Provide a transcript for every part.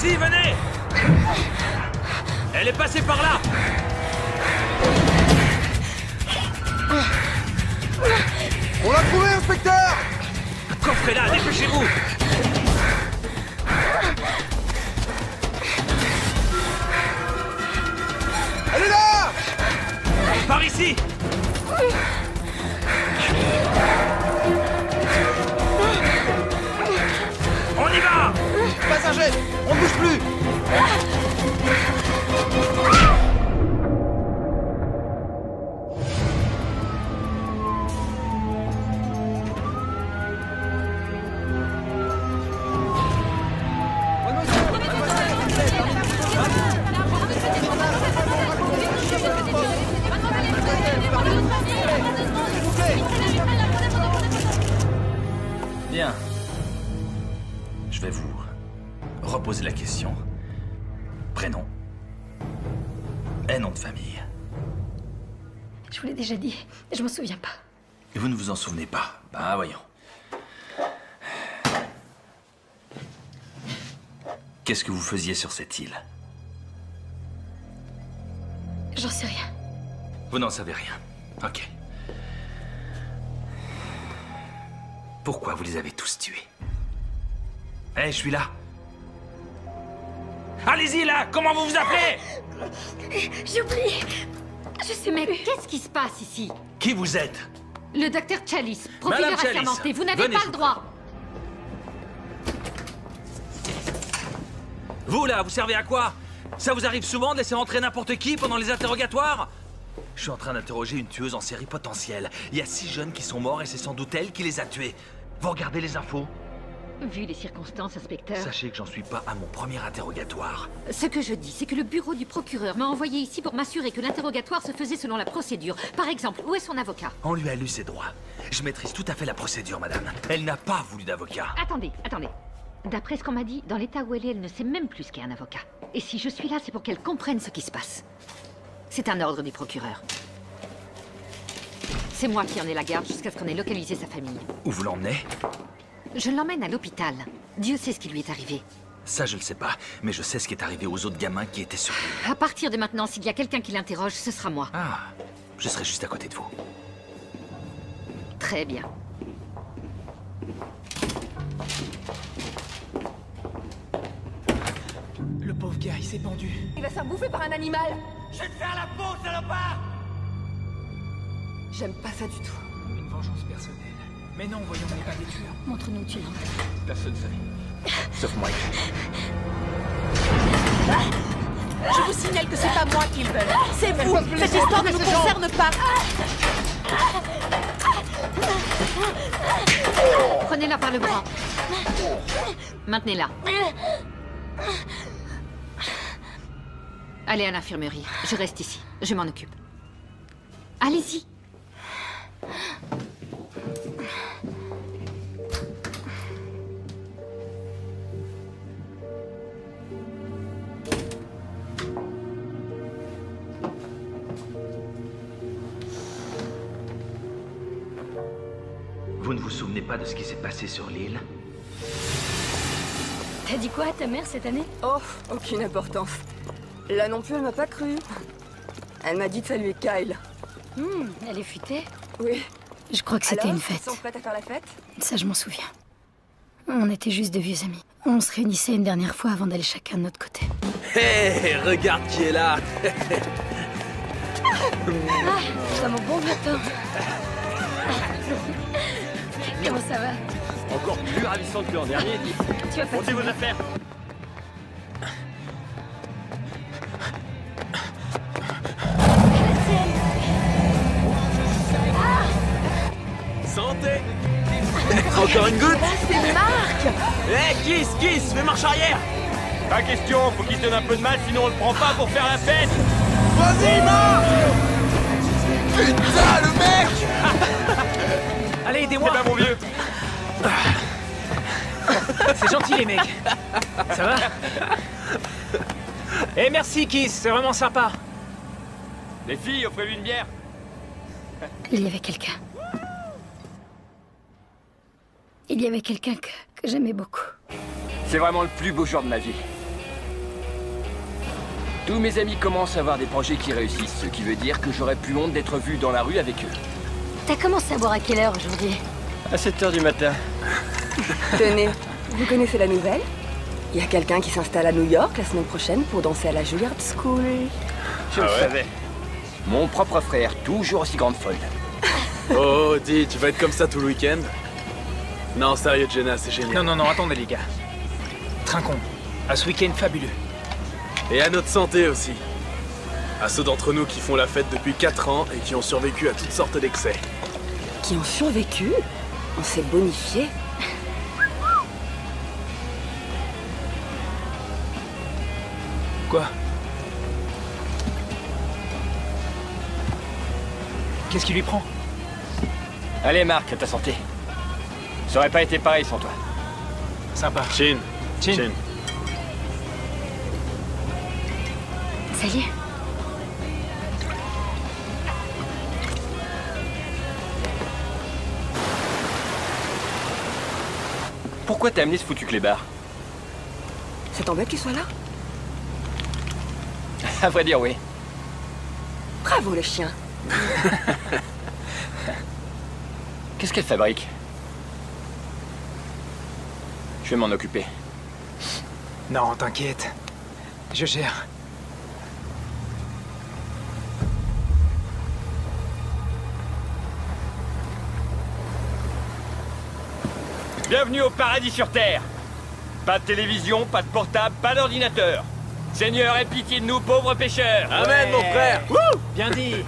ici, venez! Elle est passée par là! On l'a trouvé, inspecteur! Coffrez-la, dépêchez-vous! Elle est là! Par ici! On y va! Passager, on ne bouge plus! Bien. Je vais vous reposer la question. Prénom et nom de famille. Je vous l'ai déjà dit, je m'en souviens pas. Et vous ne vous en souvenez pas? Bah voyons. Qu'est-ce que vous faisiez sur cette île? J'en sais rien. Vous n'en savez rien. Ok. Pourquoi vous les avez tous tués? Eh, je suis là. Allez-y, là! Comment vous vous appelez? J'ai oublié. Je sais, Mais mec. qu'est-ce qui se passe ici? Qui vous êtes? Le docteur Chalice, Madame profileur Chalice, assermenté, vous n'avez venez, pas je le vous droit. Vous, là, vous servez à quoi? Ça vous arrive souvent de laisser entrer n'importe qui pendant les interrogatoires? Je suis en train d'interroger une tueuse en série potentielle. Il y a 6 jeunes qui sont morts et c'est sans doute elle qui les a tués. Vous regardez les infos? Vu les circonstances, inspecteur, Sachez que j'en suis pas à mon premier interrogatoire. ce que je dis, c'est que le bureau du procureur m'a envoyé ici pour m'assurer que l'interrogatoire se faisait selon la procédure. Par exemple, où est son avocat? On lui a lu ses droits. Je maîtrise tout à fait la procédure, madame. Elle n'a pas voulu d'avocat. Attendez. D'après ce qu'on m'a dit, dans l'état où elle ne sait même plus ce qu'est un avocat. Et si je suis là, c'est pour qu'elle comprenne ce qui se passe. C'est un ordre du procureur. C'est moi qui en ai la garde jusqu'à ce qu'on ait localisé sa famille. Où vous l'emmenez? Je l'emmène à l'hôpital. Dieu sait ce qui lui est arrivé. Ça, je le sais pas. Mais je sais ce qui est arrivé aux autres gamins qui étaient sur l'île. À partir de maintenant, s'il y a quelqu'un qui l'interroge, ce sera moi. Ah, je serai juste à côté de vous. Très bien. Le pauvre gars, il s'est pendu. Il va se faire bouffer par un animal. Je vais te faire la peau, salopard! J'aime pas ça du tout. Une vengeance personnelle. Mais non, voyons, on n'est pas des tueurs. Montre-nous où tu l'emmènes. Personne ne sait. Sauf moi. Je vous signale que c'est pas moi qu'ils veulent. C'est vous. Cette histoire ne nous concerne pas. Prenez-la par le bras. Maintenez-la. Allez à l'infirmerie. Je reste ici. Je m'en occupe. Allez-y. Vous ne vous souvenez pas de ce qui s'est passé sur l'île? T'as dit quoi à ta mère cette année? Oh, aucune importance. Là non plus, elle m'a pas cru. Elle m'a dit de saluer Kyle. Elle est futée. Oui. Je crois que c'était Alors, une fête. ils sont prêts à faire la fête? Ça, je m'en souviens. On était juste de vieux amis. On se réunissait une dernière fois avant d'aller chacun de notre côté. Hé, regarde qui est là! Ça mon bon vieux temps. Comment ça va? Encore plus ravissante que l'an dernier, dit. Tu vas pas Montez vos affaires. Santé. Encore une goutte? C'est Marc! Hé, Kiss, fais marche arrière! Pas question, faut qu'il se donne un peu de mal, sinon on le prend pas pour faire la fête. Vas-y, Marc! Putain, le mec! Allez, C'est aidez-moi. pas mon vieux. C'est gentil, les mecs. Ça va? Eh, merci, Kiss. C'est vraiment sympa. Les filles, offrez-lui une bière. Il y avait quelqu'un. Il y avait quelqu'un que j'aimais beaucoup. C'est vraiment le plus beau jour de ma vie. Tous mes amis commencent à avoir des projets qui réussissent, ce qui veut dire que j'aurais plus honte d'être vu dans la rue avec eux. T'as commencé à boire à quelle heure aujourd'hui? À 7h du matin. Tenez, vous connaissez la nouvelle? Il y a quelqu'un qui s'installe à New York la semaine prochaine pour danser à la Juilliard School. Je le savais. Mon propre frère, toujours aussi grande folle. Oh, dis, tu vas être comme ça tout le week-end? Non, sérieux, Jenna, c'est génial. Non, attendez les gars. Trinquons. À ce week-end fabuleux. Et à notre santé aussi. À ceux d'entre nous qui font la fête depuis 4 ans et qui ont survécu à toutes sortes d'excès. Qui ont survécu? On s'est bonifié. Quoi? Qu'est-ce qui lui prend? Allez, Marc, à ta santé. Ça aurait pas été pareil sans toi. Sympa. Chin. Chin. Salut. Pourquoi t'as amené ce foutu clébard? Ça t'embête qu'il soit là? À vrai dire, oui. Bravo le chien. Qu'est-ce qu'elle fabrique? Je vais m'en occuper. Non, t'inquiète. Je gère. Bienvenue au paradis sur Terre. Pas de télévision, pas de portable, pas d'ordinateur. Seigneur, aie pitié de nous, pauvres pêcheurs. Amen, mon frère. Wouh! Bien dit.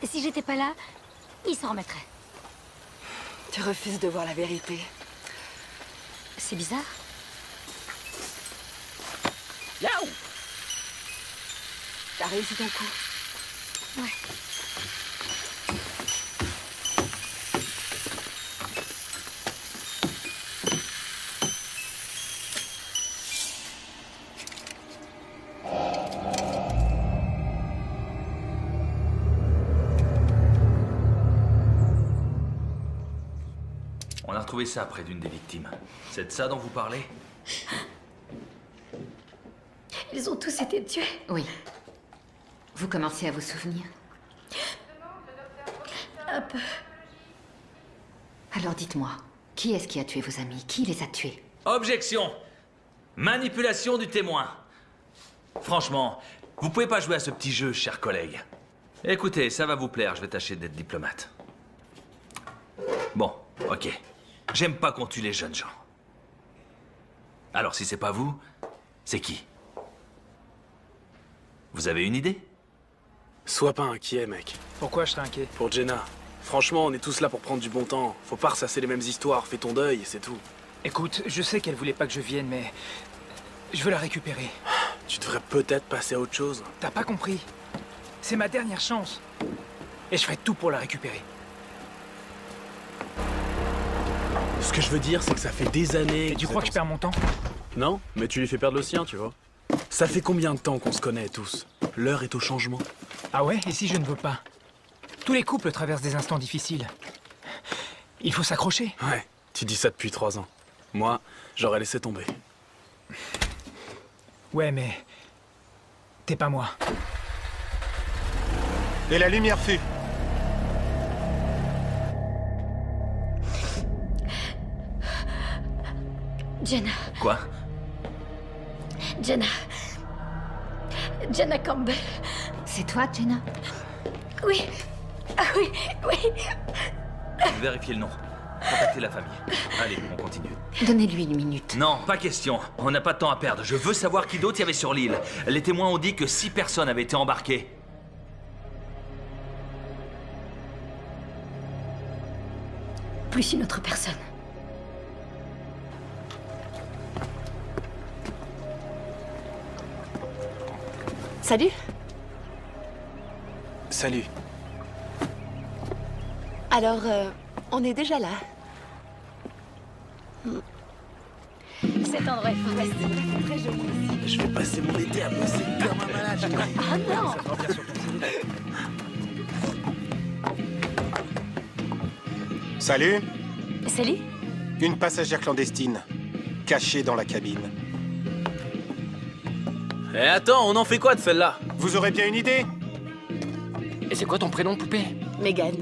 Et si j'étais pas là, il s'en remettrait. Tu refuses de voir la vérité. C'est bizarre. Yaou! T'as réussi ton coup. Ouais. On a retrouvé ça près d'une des victimes. C'est de ça dont vous parlez? Ils ont tous été tués. Oui. Vous commencez à vous souvenir? Un peu. Alors dites-moi, qui est-ce qui a tué vos amis? Qui les a tués? Objection! Manipulation du témoin. Franchement, vous pouvez pas jouer à ce petit jeu, chers collègues. Écoutez, ça va vous plaire, je vais tâcher d'être diplomate. Bon, ok. J'aime pas qu'on tue les jeunes gens. Alors si c'est pas vous, c'est qui? Vous avez une idée? Sois pas inquiet, mec. Pourquoi je serais inquiet? Pour Jenna. Franchement, on est tous là pour prendre du bon temps. Faut pas ressasser les mêmes histoires, fais ton deuil et c'est tout. Écoute, je sais qu'elle voulait pas que je vienne, mais... je veux la récupérer. Tu devrais peut-être passer à autre chose. T'as pas compris? C'est ma dernière chance. Et je ferai tout pour la récupérer. Ce que je veux dire, c'est que ça fait des années... Et tu crois que je perds mon temps? Non, mais tu lui fais perdre le sien, tu vois. Ça fait combien de temps qu'on se connaît tous? L'heure est au changement. Ah ouais? Et si je ne veux pas? Tous les couples traversent des instants difficiles. Il faut s'accrocher. Ouais, tu dis ça depuis 3 ans. Moi, j'aurais laissé tomber. Ouais, mais... t'es pas moi. Et la lumière fut. Jenna. Quoi? Jenna. Jenna Campbell. C'est toi, Jenna? Oui. Ah oui, oui. Vérifiez le nom. Contactez la famille. Allez, on continue. Donnez-lui une minute. Non, pas question. On n'a pas de temps à perdre. Je veux savoir qui d'autre il y avait sur l'île. Les témoins ont dit que 6 personnes avaient été embarquées. Plus une autre personne. Salut. Salut. Alors, on est déjà là. Cet endroit est fantastique. Très joli. Je vais passer mon été à bosser comme un malade. Ah non. Salut. Salut. Une passagère clandestine, cachée dans la cabine. Eh attends, on en fait quoi de celle-là? Vous aurez bien une idée? Et c'est quoi ton prénom, poupée? Megan.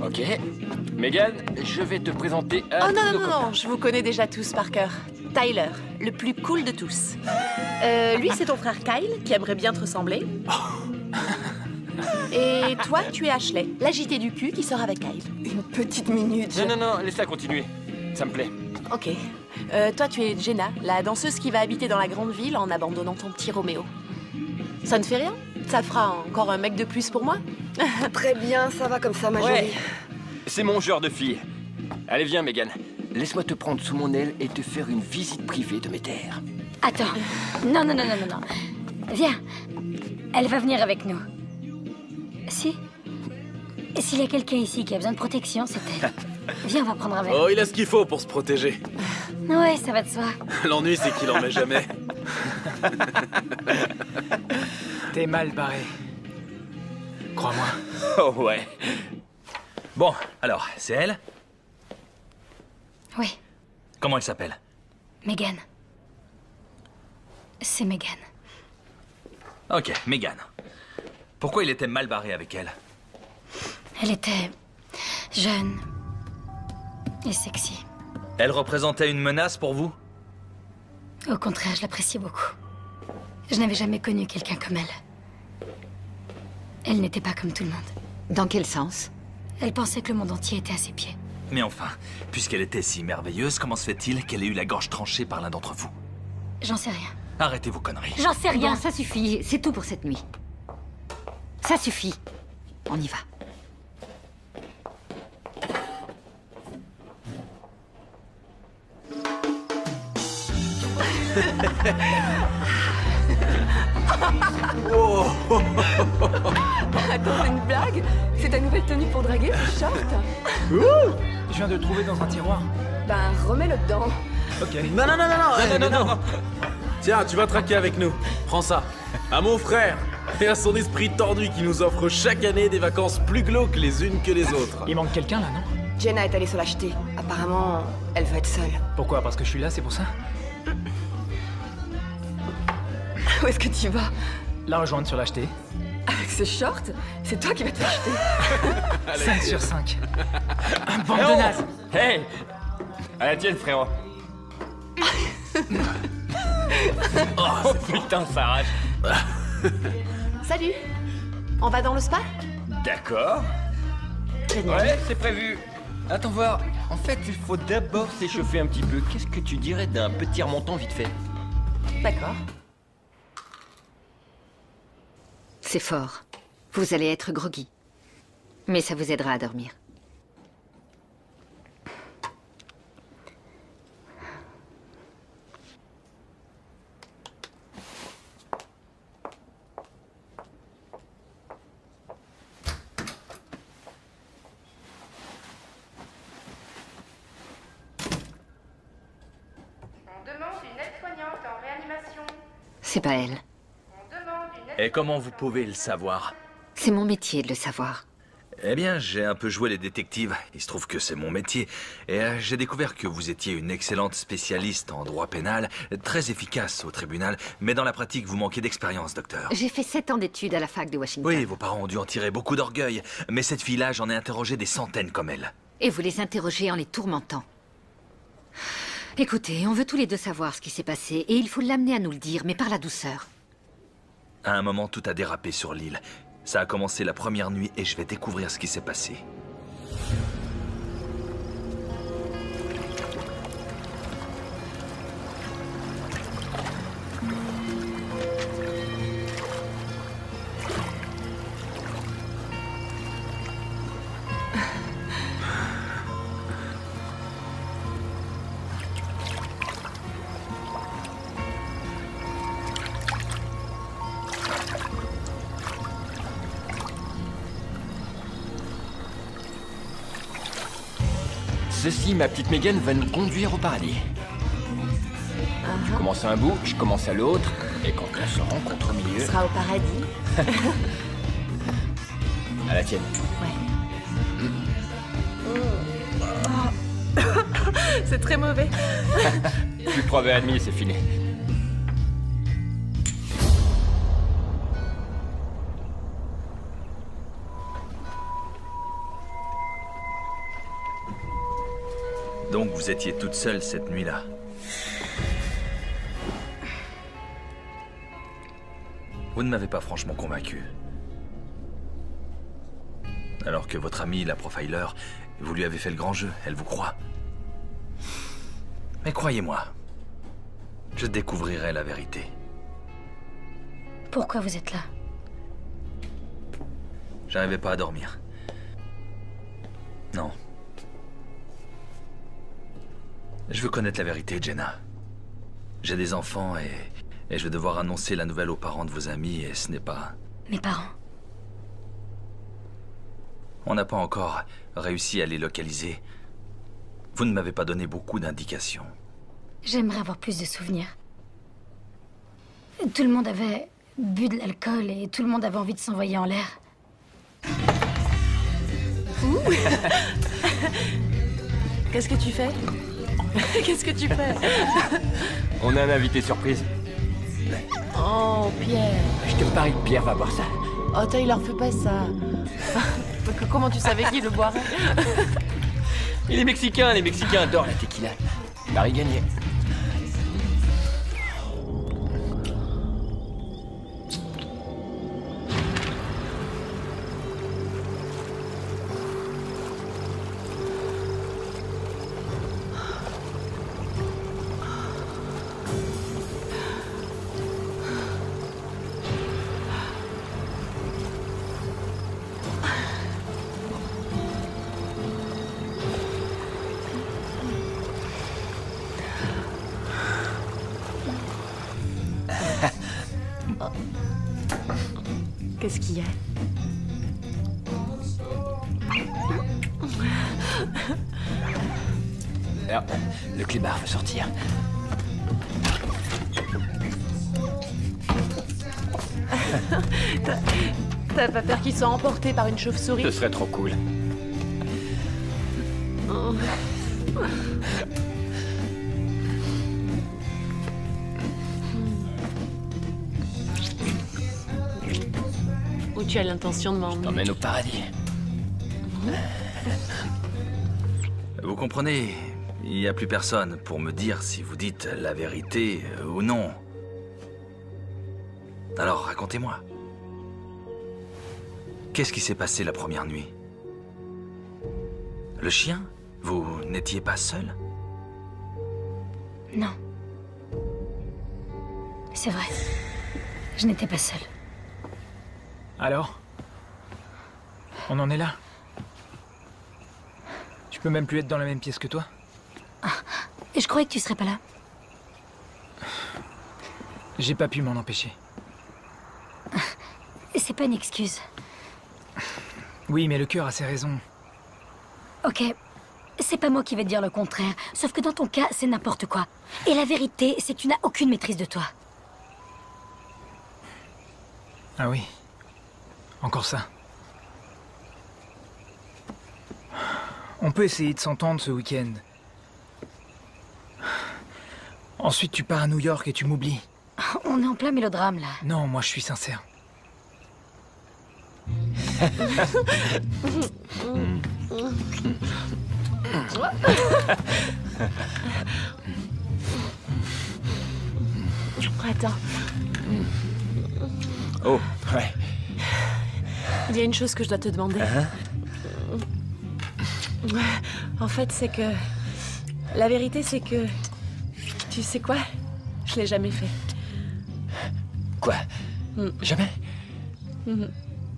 Ok. Megan, je vais te présenter à Oh non, tous non, nos non, copains. non, je vous connais déjà tous par cœur. Tyler, le plus cool de tous. Lui, c'est ton frère Kyle, qui aimerait bien te ressembler. Et toi, tu es Ashley, l'agité du cul qui sort avec Kyle. Une petite minute. Non, non, non, laisse-la continuer. Ça me plaît. Ok. Toi, tu es Jenna, la danseuse qui va habiter dans la grande ville en abandonnant ton petit Roméo. Ça ne fait rien? Ça fera encore un mec de plus pour moi? Très bien, ça va comme ça, ma Ouais. jolie. C'est mon genre de fille. Allez, viens, Megan. Laisse-moi te prendre sous mon aile et te faire une visite privée de mes terres. Attends. Non, non, non, non, non, non. Viens. Elle va venir avec nous. Si. S'il y a quelqu'un ici qui a besoin de protection, c'est elle. Viens, on va prendre un verre. Oh, il a ce qu'il faut pour se protéger. Ouais, ça va de soi. L'ennui, c'est qu'il en met jamais. T'es mal barré. Crois-moi. Oh ouais. Bon, alors, c'est elle? Oui, Comment elle s'appelle? Megan. C'est Megan. Ok, Megan. Pourquoi il était mal barré avec elle? Elle était jeune et sexy. Elle représentait une menace pour vous? Au contraire, je l'appréciais beaucoup. Je n'avais jamais connu quelqu'un comme elle. Elle n'était pas comme tout le monde. Dans quel sens? Elle pensait que le monde entier était à ses pieds. Mais enfin, puisqu'elle était si merveilleuse, comment se fait-il qu'elle ait eu la gorge tranchée par l'un d'entre vous? J'en sais rien. Arrêtez vos conneries. J'en sais rien. Bon, ça suffit. C'est tout pour cette nuit. Ça suffit. On y va. Attends, c'est une blague? C'est ta nouvelle tenue pour draguer, ce short? Je viens de le trouver dans un tiroir. Ben, remets-le dedans. Ok. Non, non, non, non, non, non, non. Tiens, tu vas traquer avec nous. Prends ça. À mon frère et à son esprit tordu qui nous offre chaque année des vacances plus glauques les unes que les autres. Il manque quelqu'un là, non? Jenna est allée se l'acheter. Apparemment, elle veut être seule. Pourquoi? Parce que je suis là, c'est pour ça? Où est-ce que tu vas? La rejoindre sur l'acheter. Avec ce short? C'est toi qui vas te l'acheter. 5 sur 5. Un bande Eh de oh nazes. Hey! À la tienne, frérot. Oh putain, ça arrache. Salut. On va dans le spa? D'accord. Génial. Ouais, c'est prévu. Attends voir. En fait, il faut d'abord s'échauffer un petit peu. Qu'est-ce que tu dirais d'un petit remontant vite fait? D'accord. C'est fort. Vous allez être groggy. Mais ça vous aidera à dormir. On demande une aide-soignante en réanimation. C'est pas elle. On demande une aide... Et comment vous pouvez le savoir? C'est mon métier de le savoir. Eh bien, j'ai un peu joué les détectives. Il se trouve que c'est mon métier. Et j'ai découvert que vous étiez une excellente spécialiste en droit pénal, très efficace au tribunal, mais dans la pratique, vous manquez d'expérience, docteur. J'ai fait 7 ans d'études à la fac de Washington. Oui, vos parents ont dû en tirer beaucoup d'orgueil. Mais cette fille-là, j'en ai interrogé des centaines comme elle. Et vous les interrogez en les tourmentant. Écoutez, on veut tous les deux savoir ce qui s'est passé, et il faut l'amener à nous le dire, mais par la douceur. À un moment, tout a dérapé sur l'île. Ça a commencé la première nuit et je vais découvrir ce qui s'est passé. Ceci, ma petite Megan, va nous conduire au paradis. Tu commences à un bout, je commence à l'autre, et quand on se rencontre au milieu... Ce sera au paradis. À la tienne. C'est très mauvais. Plus que 3 verres et demi, c'est fini. Donc vous étiez toute seule cette nuit-là. Vous ne m'avez pas franchement convaincu. Alors que votre amie, la profiler, vous lui avez fait le grand jeu, elle vous croit. Mais croyez-moi, je découvrirai la vérité. Pourquoi vous êtes là? J'arrivais pas à dormir. Non. Je veux connaître la vérité, Jenna. J'ai des enfants et je vais devoir annoncer la nouvelle aux parents de vos amis et ce n'est pas... Mes parents? On n'a pas encore réussi à les localiser. Vous ne m'avez pas donné beaucoup d'indications. J'aimerais avoir plus de souvenirs. Tout le monde avait bu de l'alcool et tout le monde avait envie de s'envoyer en l'air. Qu'est-ce que tu fais? Qu'est-ce que tu fais? On a un invité surprise. Oh, Pierre. Je te parie que Pierre va boire ça. Oh, Taylor, fais pas ça. Comment tu savais qu'il le boirait? Les Mexicains adorent la tequila. Paris gagné. Qu'est-ce qu'il y a? Alors, le clébard veut sortir. T'as pas peur qu'il soit emporté par une chauve-souris? Ce serait trop cool. Oh. Où tu as l'intention de m'emmener? T'emmène au paradis. Vous comprenez, il n'y a plus personne pour me dire si vous dites la vérité ou non. Alors, racontez-moi. Qu'est-ce qui s'est passé la première nuit? Le chien? Vous n'étiez pas seul? Non. C'est vrai. Je n'étais pas seule. Alors? On en est là? Tu peux même plus être dans la même pièce que toi? Ah, et je croyais que tu serais pas là. J'ai pas pu m'en empêcher. C'est pas une excuse. Oui, mais le cœur a ses raisons. Ok, c'est pas moi qui vais te dire le contraire. Sauf que dans ton cas, c'est n'importe quoi. Et la vérité, c'est que tu n'as aucune maîtrise de toi. Ah oui? Encore ça. On peut essayer de s'entendre ce week-end. Ensuite, tu pars à New York et tu m'oublies. On est en plein mélodrame, là. Non, moi je suis sincère. Attends. Oh, ouais. Il y a une chose que je dois te demander. En fait, c'est que... La vérité, c'est que... Tu sais quoi? Je l'ai jamais fait. Quoi? Jamais?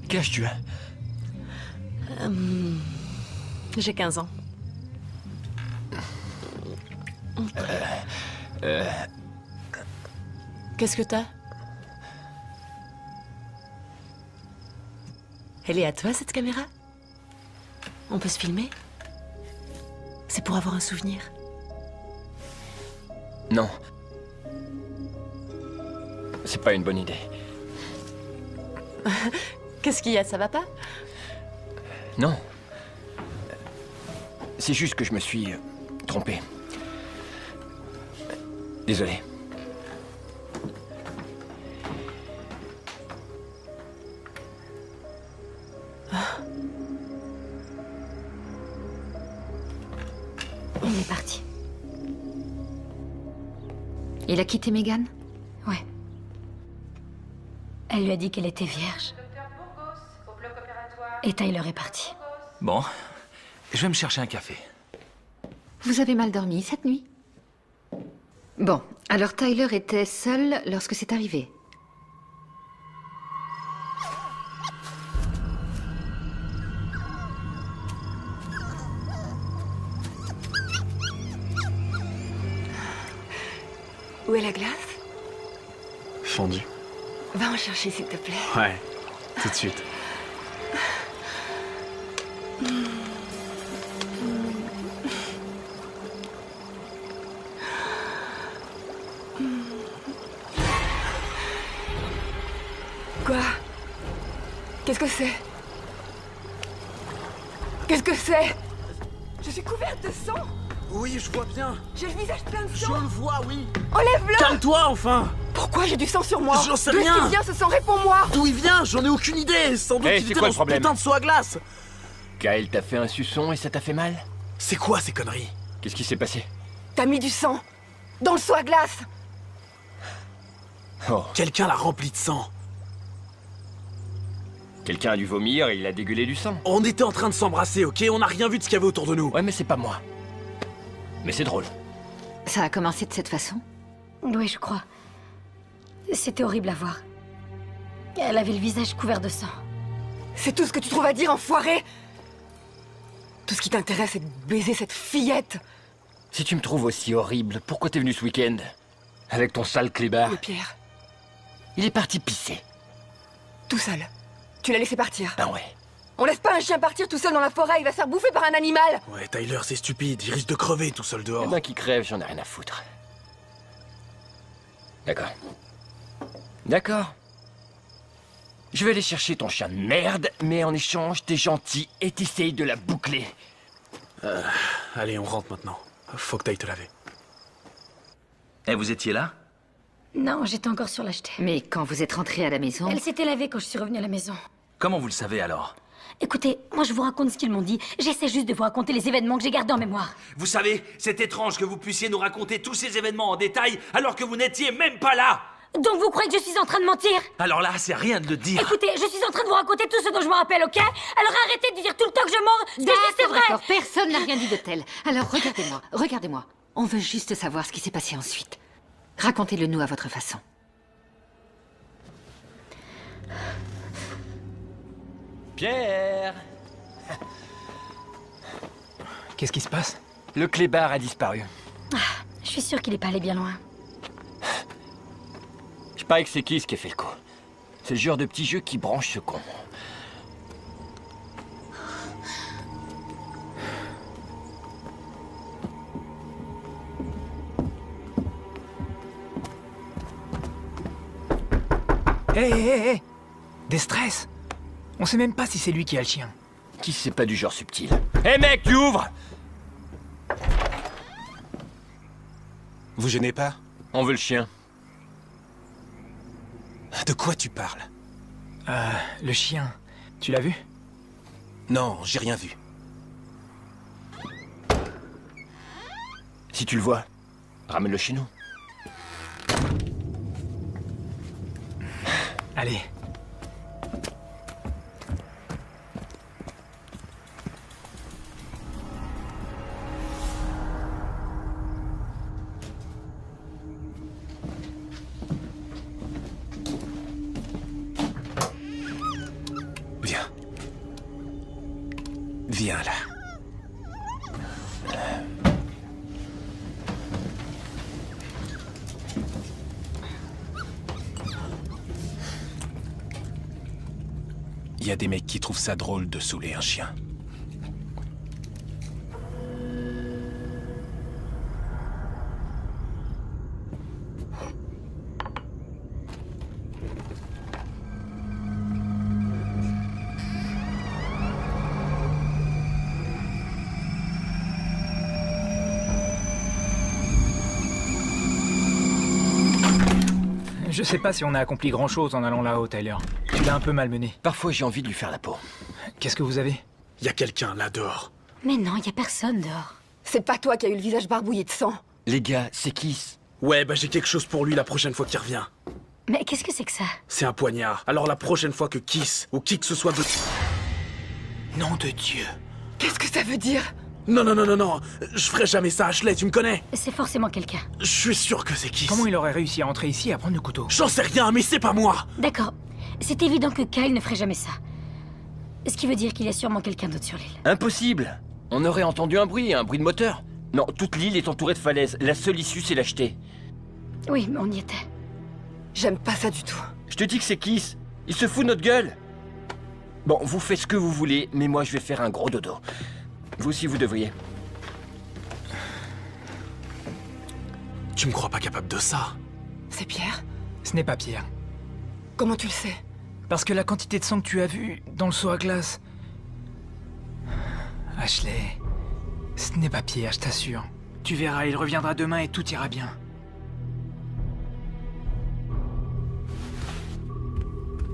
Quel âge tu as? J'ai 15 ans. Qu'est-ce que t'as? Elle est à toi, cette caméra? On peut se filmer? C'est pour avoir un souvenir. Non. C'est pas une bonne idée. Qu'est-ce qu'il y a? Ça va pas? Non. C'est juste que je me suis trompé. Désolé. Il est parti. Il a quitté Megan? Ouais. Elle lui a dit qu'elle était vierge. Docteur Burgos, au bloc opératoire. Et Tyler est parti. Bon, je vais me chercher un café. Vous avez mal dormi cette nuit? Bon, alors Tyler était seul lorsque c'est arrivé. Où est la glace? Fendu. Va en chercher, s'il te plaît. Ouais, tout de suite. Quoi? Qu'est-ce que c'est? Qu'est-ce que c'est? Je suis couverte de sang! Oui, je vois bien. J'ai le visage plein de Je sang! le vois, oui. Enlève-le! Calme-toi, enfin. Pourquoi j'ai du sang sur moi? J'en sais D'où est-ce rien. qu'il vient ce sang? Réponds-moi! D'où il vient? J'en ai aucune idée. Sans doute Eh, qu'il c'est était quoi dans le ce problème? putain de seau à glace. Kyle t'a fait un suçon et ça t'a fait mal? C'est quoi ces conneries? Qu'est-ce qui s'est passé? T'as mis du sang! Dans le seau à glace! Oh, Quelqu'un l'a rempli de sang. quelqu'un a dû vomir et il a dégueulé du sang. On était en train de s'embrasser, ok? On n'a rien vu de ce qu'il y avait autour de nous. Ouais, mais c'est pas moi. Mais c'est drôle. Ça a commencé de cette façon? Oui, je crois. C'était horrible à voir. Elle avait le visage couvert de sang. C'est tout ce que tu trouves à dire, enfoiré! Tout ce qui t'intéresse, c'est de baiser cette fillette! Si tu me trouves aussi horrible, pourquoi t'es venu ce week-end? Avec ton sale clébard. Le Pierre, Il est parti pisser. tout seul. Tu l'as laissé partir. Ben ouais. On laisse pas un chien partir tout seul dans la forêt, il va se faire bouffer par un animal! Ouais, Tyler, c'est stupide. Il risque de crever tout seul Eh dehors. ben qui crève, j'en ai rien à foutre. D'accord. D'accord. Je vais aller chercher ton chien de merde, mais en échange, t'es gentil et t'essayes de la boucler. Allez, on rentre maintenant. Faut que t'ailles te laver. Et vous étiez là? Non, j'étais encore sur l'acheter. Mais quand vous êtes rentré à la maison... Elle s'était lavée quand je suis revenue à la maison. Comment vous le savez alors? Écoutez, moi je vous raconte ce qu'ils m'ont dit. J'essaie juste de vous raconter les événements que j'ai gardés en mémoire. Vous savez, c'est étrange que vous puissiez nous raconter tous ces événements en détail alors que vous n'étiez même pas là! Donc vous croyez que je suis en train de mentir? Alors là, c'est rien de le dire. Écoutez, je suis en train de vous raconter tout ce dont je me rappelle, ok? Alors arrêtez de dire tout le temps que je mens. Ce que je dis, c'est vrai. D'accord, personne n'a rien dit de tel. Alors regardez-moi, regardez-moi. On veut juste savoir ce qui s'est passé ensuite. Racontez-le nous à votre façon. Pierre! Qu'est-ce qui se passe? Le clébard a disparu. Je suis sûre qu'il est pas allé bien loin. Je parie que c'est qui a fait le coup. C'est le genre de petit jeu qui branche ce con. Hé, hé, hé! Des stress! On sait même pas si c'est lui qui a le chien. Qui c'est pas du genre subtil. Hé mec, tu ouvres! Vous gênez pas? On veut le chien. De quoi tu parles? Le chien. Tu l'as vu? Non, j'ai rien vu. Si tu le vois, ramène-le chez nous. Allez. Viens. Viens là. Il y a des mecs qui trouvent ça drôle de saouler un chien. Je sais pas si on a accompli grand-chose en allant là-haut, Tyler. Tu l'as un peu malmené. Parfois, j'ai envie de lui faire la peau. Qu'est-ce que vous avez? Y a quelqu'un là dehors. Mais non, y a personne dehors. C'est pas toi qui as eu le visage barbouillé de sang. Les gars, c'est Kiss. Ouais, bah j'ai quelque chose pour lui la prochaine fois qu'il revient. Mais qu'est-ce que c'est que ça? C'est un poignard. Alors la prochaine fois que Kiss ou qui que ce soit... Nom de Dieu. Qu'est-ce que ça veut dire? Non, non, non, non, non. Je ferai jamais ça, Ashley, tu me connais. C'est forcément quelqu'un. Je suis sûr que c'est Kiss. Comment il aurait réussi à entrer ici et à prendre le couteau? J'en sais rien, mais c'est pas moi. D'accord. C'est évident que Kyle ne ferait jamais ça. Ce qui veut dire qu'il y a sûrement quelqu'un d'autre sur l'île. Impossible. On aurait entendu un bruit de moteur. Non, toute l'île est entourée de falaises. La seule issue, c'est la jetée. Oui, mais on y était. J'aime pas ça du tout. Je te dis que c'est Kiss. Il se fout de notre gueule. Bon, vous faites ce que vous voulez, mais moi, je vais faire un gros dodo. Vous aussi, vous devriez. Tu me crois pas capable de ça? C'est Pierre? Ce n'est pas Pierre. Comment tu le sais? Parce que la quantité de sang que tu as vu dans le seau à glace... Ashley, ce n'est pas Pierre, je t'assure. Tu verras, il reviendra demain et tout ira bien.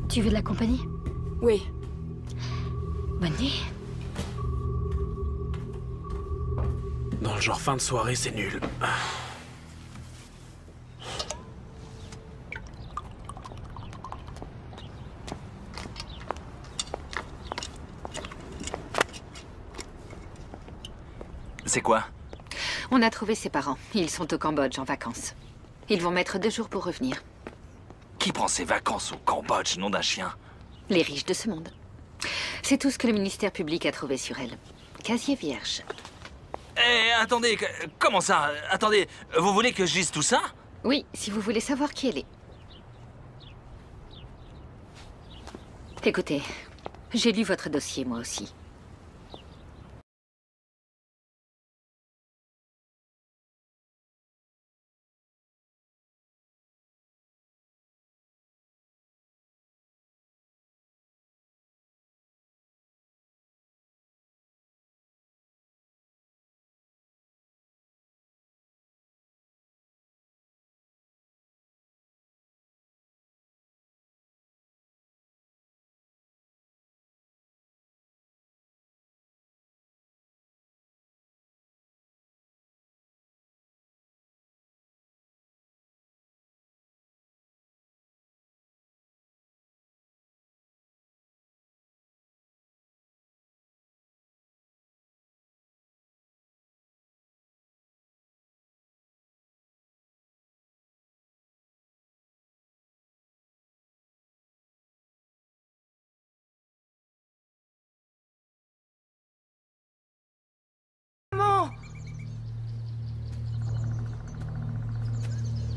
Tu veux de la compagnie? Oui. Bonne nuit. Dans le genre fin de soirée, c'est nul. C'est quoi? On a trouvé ses parents. Ils sont au Cambodge en vacances. Ils vont mettre 2 jours pour revenir. Qui prend ses vacances au Cambodge, nom d'un chien? Les riches de ce monde. C'est tout ce que le ministère public a trouvé sur elle. Casier vierge. Eh, attendez, comment ça? Attendez, vous voulez que je dise tout ça? Oui, si vous voulez savoir qui elle est. Écoutez, j'ai lu votre dossier, moi aussi.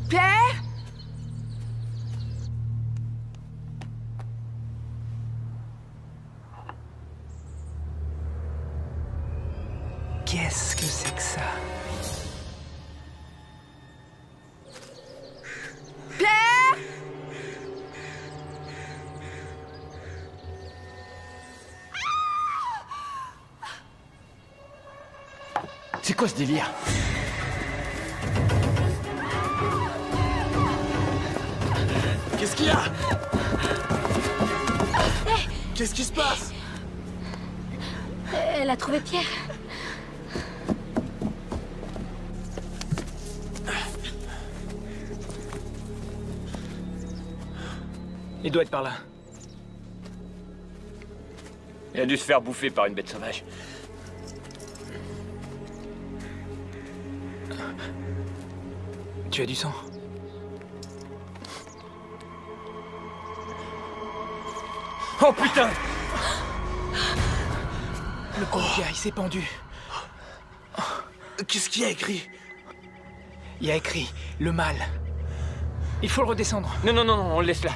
Pierre? Qu'est-ce que c'est que ça? Pierre? C'est quoi ce délire? Qu'est-ce qu'il y a? Qu'est-ce qui se passe? Elle a trouvé Pierre. Il doit être par là. Il a dû se faire bouffer par une bête sauvage. Tu as du sang? Oh putain! Le pauvre gars, il s'est pendu. Qu'est-ce qu'il y a écrit? Il y a écrit le mal. Il faut le redescendre. Non, non, non, non, on le laisse là.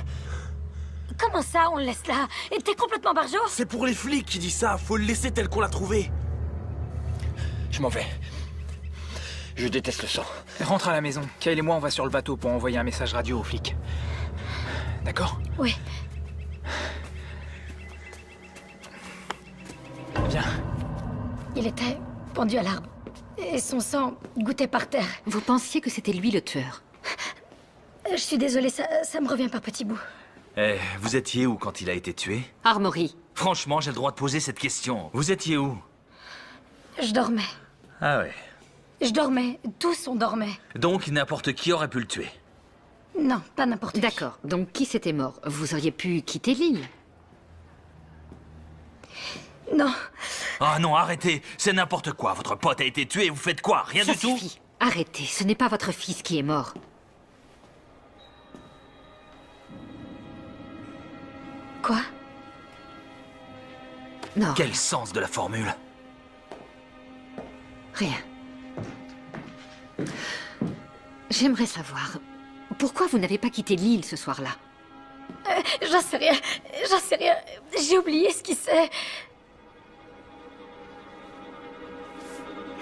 Comment ça, on le laisse là? Et t'es complètement barjot? C'est pour les flics qui dit ça. Faut le laisser tel qu'on l'a trouvé. Je m'en vais. Je déteste le sang. Rentre à la maison. Kyle et moi, on va sur le bateau pour envoyer un message radio aux flics. D'accord? Oui. Viens. Il était pendu à l'arbre. Et son sang gouttait par terre. Vous pensiez que c'était lui le tueur? Je suis désolée, ça me revient par petits bouts. Eh, vous étiez où quand il a été tué? Armory. Franchement, j'ai le droit de poser cette question. Vous étiez où? Je dormais. Ah ouais. Je dormais. Tous on dormait. Donc n'importe qui aurait pu le tuer. Non, pas n'importe qui. D'accord. Donc qui s'était mort? Vous auriez pu quitter l'île? Non. Ah non, arrêtez. C'est n'importe quoi. Votre pote a été tué et vous faites quoi? Rien Ça du tout? suffit. Arrêtez. Ce n'est pas votre fils qui est mort. Quoi? Non. Quel sens de la formule? Rien. J'aimerais savoir, pourquoi vous n'avez pas quitté l'île ce soir-là? J'en sais rien. J'en sais rien. J'ai oublié ce qui c'est.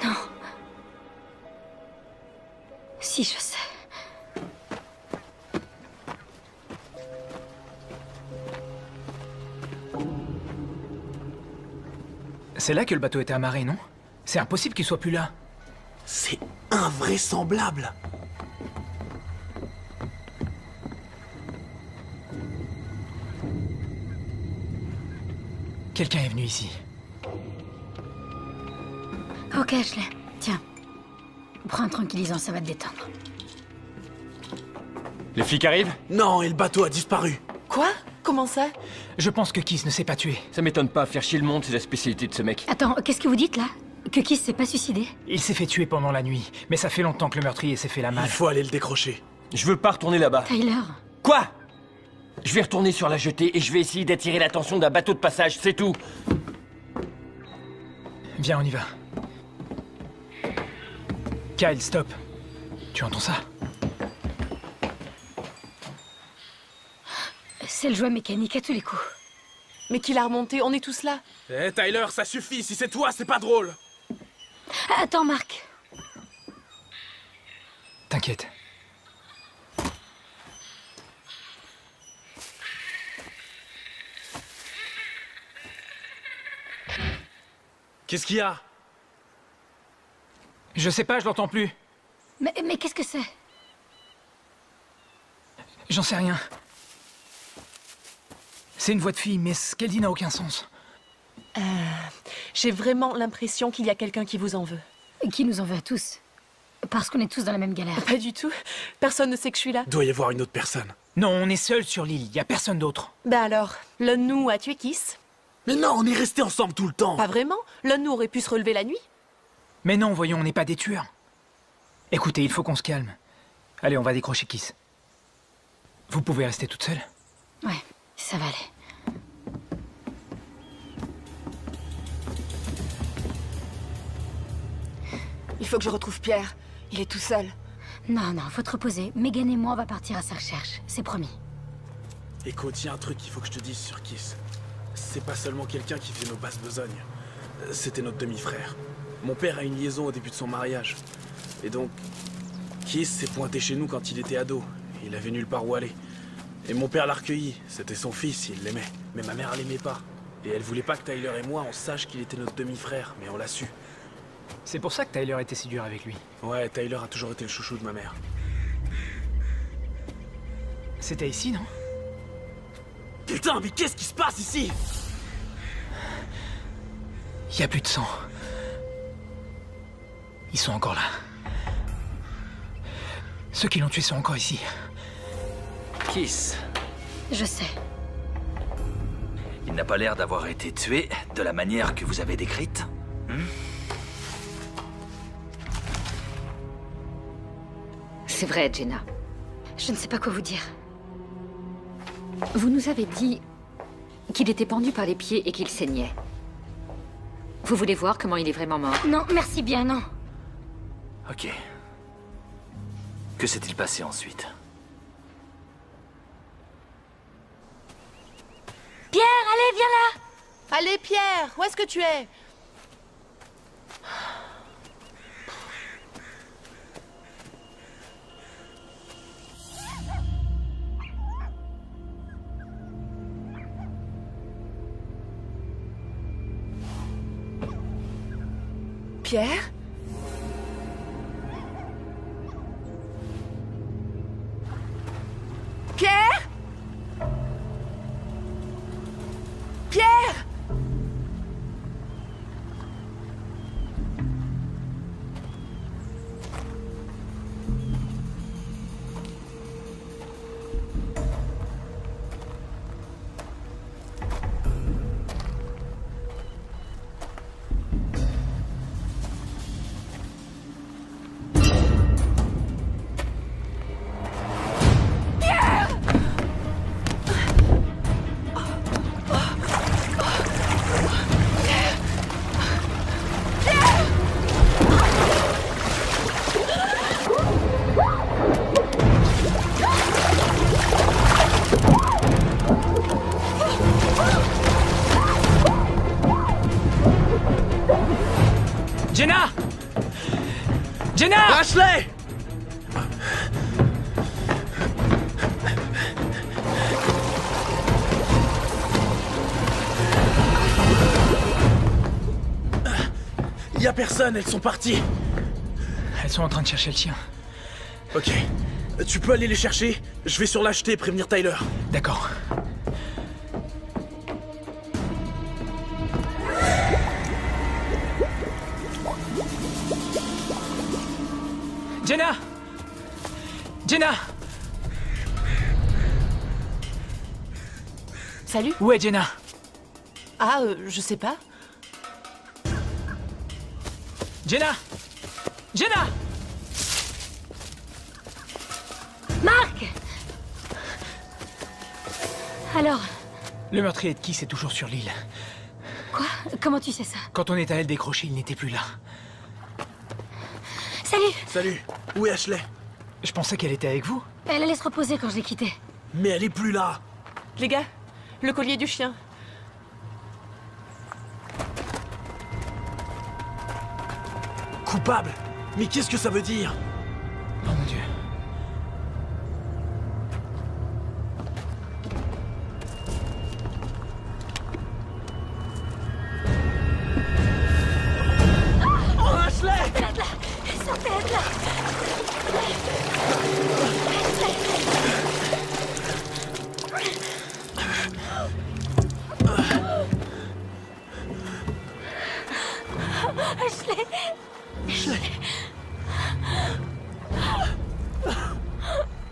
Non. Si, je sais. C'est là que le bateau était amarré, non? C'est impossible qu'il soit plus là. C'est invraisemblable. Quelqu'un est venu ici. Ok, Ashley. Tiens. Prends un tranquillisant, ça va te détendre. Les flics arrivent? Non, et le bateau a disparu. Quoi? Comment ça? Je pense que Kiss ne s'est pas tué. Ça m'étonne pas, faire chier le monde, c'est la spécialité de ce mec. Attends, qu'est-ce que vous dites là? Que Kiss s'est pas suicidé? Il s'est fait tuer pendant la nuit, mais ça fait longtemps que le meurtrier s'est fait la malle. Il faut aller le décrocher. Je veux pas retourner là-bas. Tyler. Quoi? Je vais retourner sur la jetée et je vais essayer d'attirer l'attention d'un bateau de passage, c'est tout. Viens, on y va. Kyle, stop. Tu entends ça? C'est le jouet mécanique à tous les coups. Mais qui l'a remonté? On est tous là. Eh, Tyler, ça suffit. Si c'est toi, c'est pas drôle. Attends, Marc. T'inquiète. Qu'est-ce qu'il y a? Je sais pas, je l'entends plus. Mais qu'est-ce que c'est? J'en sais rien. C'est une voix de fille, mais ce qu'elle dit n'a aucun sens. J'ai vraiment l'impression qu'il y a quelqu'un qui vous en veut. Qui nous en veut à tous. Parce qu'on est tous dans la même galère. Pas du tout. Personne ne sait que je suis là. Doit y avoir une autre personne. Non, on est seuls sur l'île, y a personne d'autre. Bah alors, l'un de nous a tué Kiss? Mais non, on est restés ensemble tout le temps. Pas vraiment. L'un de nous aurait pu se relever la nuit. Mais non, voyons, on n'est pas des tueurs. Écoutez, il faut qu'on se calme. Allez, on va décrocher Kiss. Vous pouvez rester toute seule? Ouais, ça va aller. Il faut que je retrouve Pierre. Il est tout seul. Non, faut te reposer. Megan et moi, on va partir à sa recherche. C'est promis. Écoute, y a un truc qu'il faut que je te dise sur Kiss. C'est pas seulement quelqu'un qui fait nos basses besognes. C'était notre demi-frère. Mon père a une liaison au début de son mariage. Et donc, Kiss s'est pointé chez nous quand il était ado. Il avait nulle part où aller. Et mon père l'a recueilli. C'était son fils, il l'aimait. Mais ma mère l'aimait pas. Et elle voulait pas que Tyler et moi, on sache qu'il était notre demi-frère, mais on l'a su. C'est pour ça que Tyler était si dur avec lui. Ouais, Tyler a toujours été le chouchou de ma mère. C'était ici, non? Putain, mais qu'est-ce qui se passe ici? Il y a plus de sang. Ils sont encore là. Ceux qui l'ont tué sont encore ici. Kiss. Je sais. Il n'a pas l'air d'avoir été tué de la manière que vous avez décrite. C'est vrai, Jenna. Je ne sais pas quoi vous dire. Vous nous avez dit qu'il était pendu par les pieds et qu'il saignait. Vous voulez voir comment il est vraiment mort? Non, merci bien, non. Ok. Que s'est-il passé ensuite? Pierre, allez, viens là! Allez, Pierre, où est-ce que tu es? Pierre? Pierre? Pierre? Jenna! Jenna! Ashley! Y a personne, elles sont parties. Elles sont en train de chercher le chien. Ok. Tu peux aller les chercher? Je vais sur l'acheter et prévenir Tyler. D'accord. Jenna! Jenna! Salut? Où est Jenna? Ah, je sais pas. Jenna! Jenna! Marc! Alors, Le meurtrier de Kiss est toujours sur l'île. quoi? Comment tu sais ça? Quand on est à elle décrocher, il n'était plus là. Salut! Salut. Où est Ashley? Je pensais qu'elle était avec vous. Elle allait se reposer quand je l'ai quittée. Mais elle est plus là. Les gars, le collier du chien. Coupable? Mais qu'est-ce que ça veut dire? Oh mon Dieu. Oh, Ashley! Sortez de là! Sortez de là! Ashley!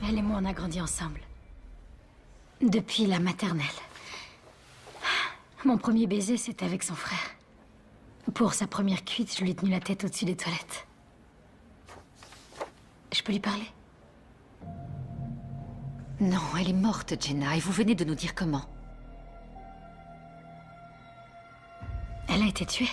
Elle et moi, on a grandi ensemble. Depuis la maternelle. Mon premier baiser, c'était avec son frère. Pour sa première cuite, je lui ai tenu la tête au-dessus des toilettes. Je peux lui parler? Non, elle est morte, Jenna, et vous venez de nous dire comment. Elle a été tuée.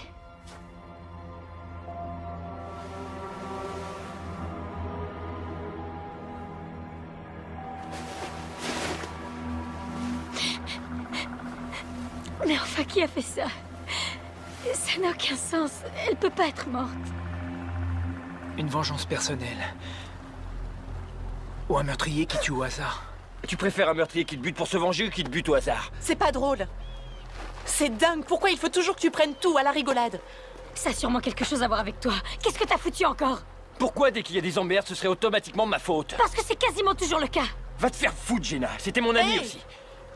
Mais enfin, qui a fait ça? Ça n'a aucun sens. Elle peut pas être morte. Une vengeance personnelle. Ou un meurtrier qui tue au hasard. Tu préfères un meurtrier qui te bute pour se venger ou qui te bute au hasard? C'est pas drôle. C'est dingue. Pourquoi il faut toujours que tu prennes tout à la rigolade? Ça a sûrement quelque chose à voir avec toi. Qu'est-ce que t'as foutu encore? Pourquoi dès qu'il y a des emmerdes, ce serait automatiquement ma faute? Parce que c'est quasiment toujours le cas. Va te faire foutre, Jenna. C'était mon ami Hey, aussi.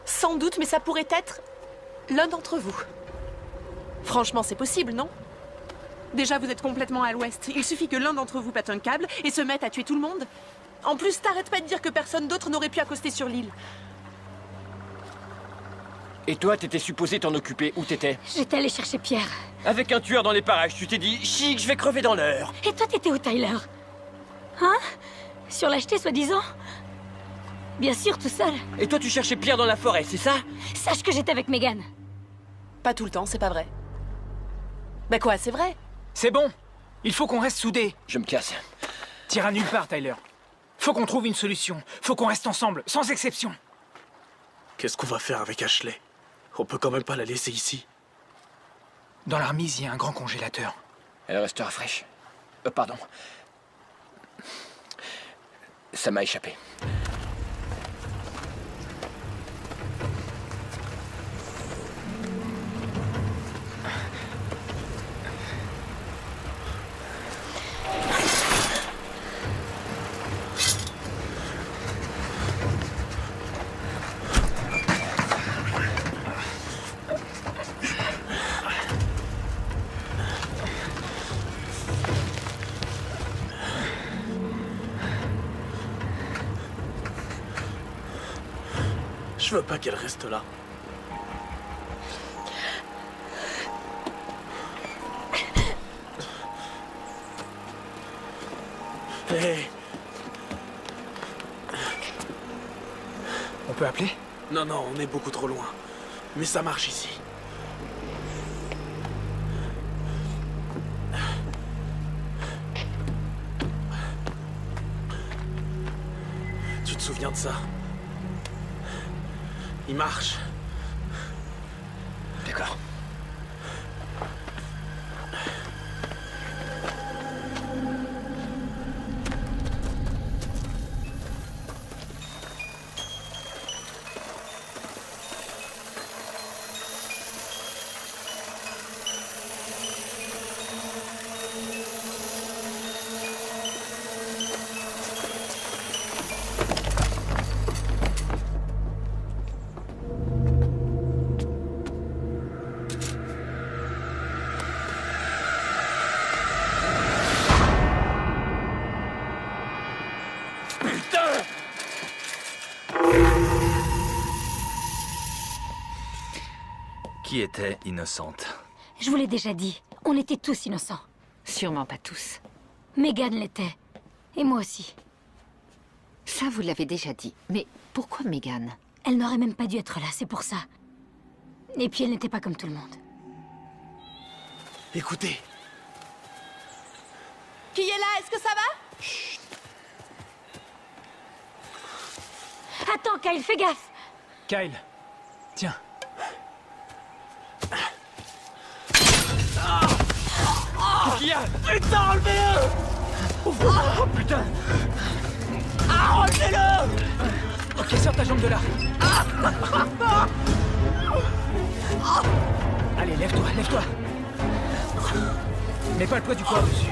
sans doute, mais ça pourrait être l'un d'entre vous. Franchement, c'est possible, non? Déjà, vous êtes complètement à l'ouest. Il suffit que l'un d'entre vous pète un câble et se mette à tuer tout le monde. En plus, t'arrêtes pas de dire que personne d'autre n'aurait pu accoster sur l'île. Et toi, t'étais supposé t'en occuper. Où t'étais? J'étais allée chercher Pierre. Avec un tueur dans les parages, tu t'es dit, chic, je vais crever dans l'heure. Et toi, t'étais où, Tyler? Hein? Sur l'acheter, soi-disant? Bien sûr, tout seul. Et toi, tu cherchais Pierre dans la forêt, c'est ça? Sache que j'étais avec Megan. Pas tout le temps, c'est pas vrai. Bah quoi, c'est vrai? C'est bon. Il faut qu'on reste soudés. Je me casse. T'iras nulle part, Tyler. Faut qu'on trouve une solution. Faut qu'on reste ensemble, sans exception. Qu'est-ce qu'on va faire avec Ashley? On peut quand même pas la laisser ici. Dans la remise, il y a un grand congélateur. Elle restera fraîche. Pardon. Ça m'a échappé. Je veux pas qu'elle reste là. Hey. On peut appeler? Non, non, on est beaucoup trop loin. Mais ça marche ici. Tu te souviens de ça? Il marche. D'accord. Qui était innocente? Je vous l'ai déjà dit, on était tous innocents. Sûrement pas tous. Megan l'était. Et moi aussi. Ça, vous l'avez déjà dit. Mais pourquoi Megan? Elle n'aurait même pas dû être là, c'est pour ça. Et puis elle n'était pas comme tout le monde. Écoutez. Qui est là? Est-ce que ça va? Attends, Kyle, fais gaffe! Kyle, tiens. Qu'est-ce qu'il y a? Putain, enlevez-le! Oh putain! Ah, enlevez-le! Ok, sors ta jambe de là. Allez, lève-toi, lève-toi. Mets pas le poids du corps dessus.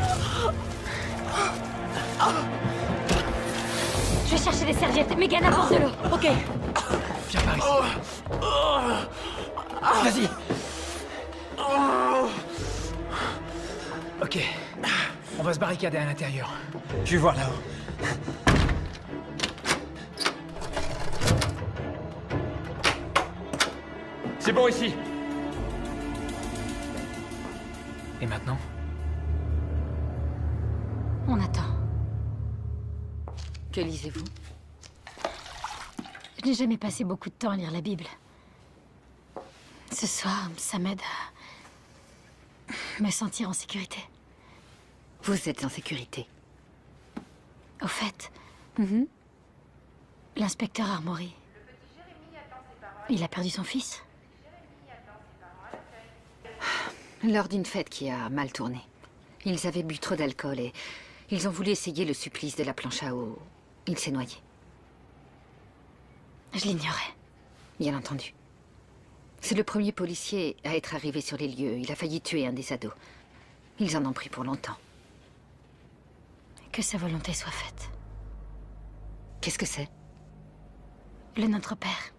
Je vais chercher des serviettes. Megan, apporte de l'eau. Ok. Viens par ici. Vas-y. Ok. On va se barricader à l'intérieur. Je vais voir là-haut. C'est bon ici. Et maintenant? On attend. Que lisez-vous? Je n'ai jamais passé beaucoup de temps à lire la Bible. Ce soir, ça m'aide à me sentir en sécurité. Vous êtes en sécurité. Au fait, l'inspecteur Armory, il a perdu son fils. Lors d'une fête qui a mal tourné. Ils avaient bu trop d'alcool et ils ont voulu essayer le supplice de la planche à eau. Il s'est noyé. Je l'ignorais. Bien entendu. C'est le premier policier à être arrivé sur les lieux. Il a failli tuer un des ados. Ils en ont pris pour longtemps. Que sa volonté soit faite. Qu'est-ce que c'est? Le Notre Père.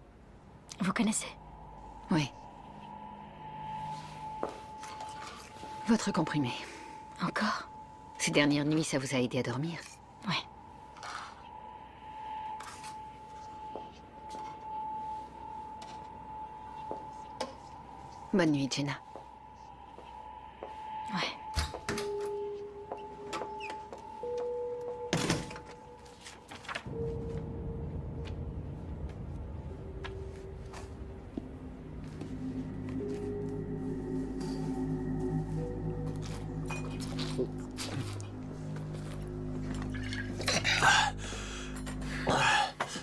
Vous connaissez? Oui. Votre comprimé. Encore? Ces dernières nuits, ça vous a aidé à dormir? Ouais. Bonne nuit, Jenna. Ouais.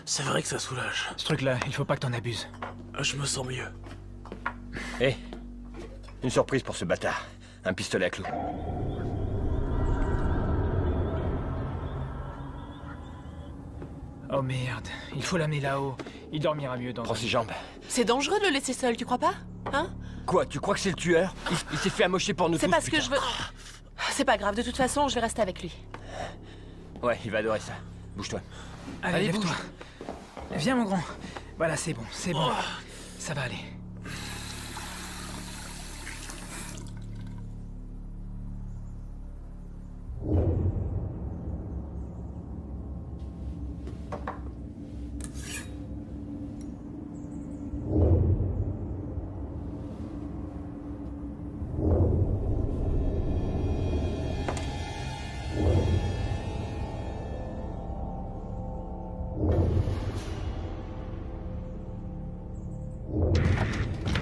C'est vrai que ça soulage. Ce truc-là, il faut pas que t'en abuses. Je me sens mieux. Hé, une surprise pour ce bâtard. Un pistolet à clous. Oh merde, il faut l'amener là-haut. Il dormira mieux dans... Prends ses jambes. C'est dangereux de le laisser seul, tu crois pas? Hein? Quoi, tu crois que c'est le tueur? Il s'est fait amocher pour nous tous. C'est parce que putain. je veux... C'est pas grave, de toute façon, je vais rester avec lui. Ouais, il va adorer ça. Bouge-toi. Allez, lève-toi. Viens, mon grand. Voilà, c'est bon, c'est bon. Ça va aller.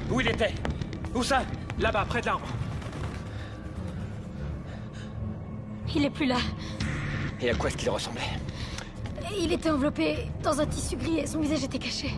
Où il était? Où ça? Là-bas, près de l'arbre. Il est plus là. Et à quoi est-ce qu'il ressemblait? Il était enveloppé dans un tissu gris et son visage était caché.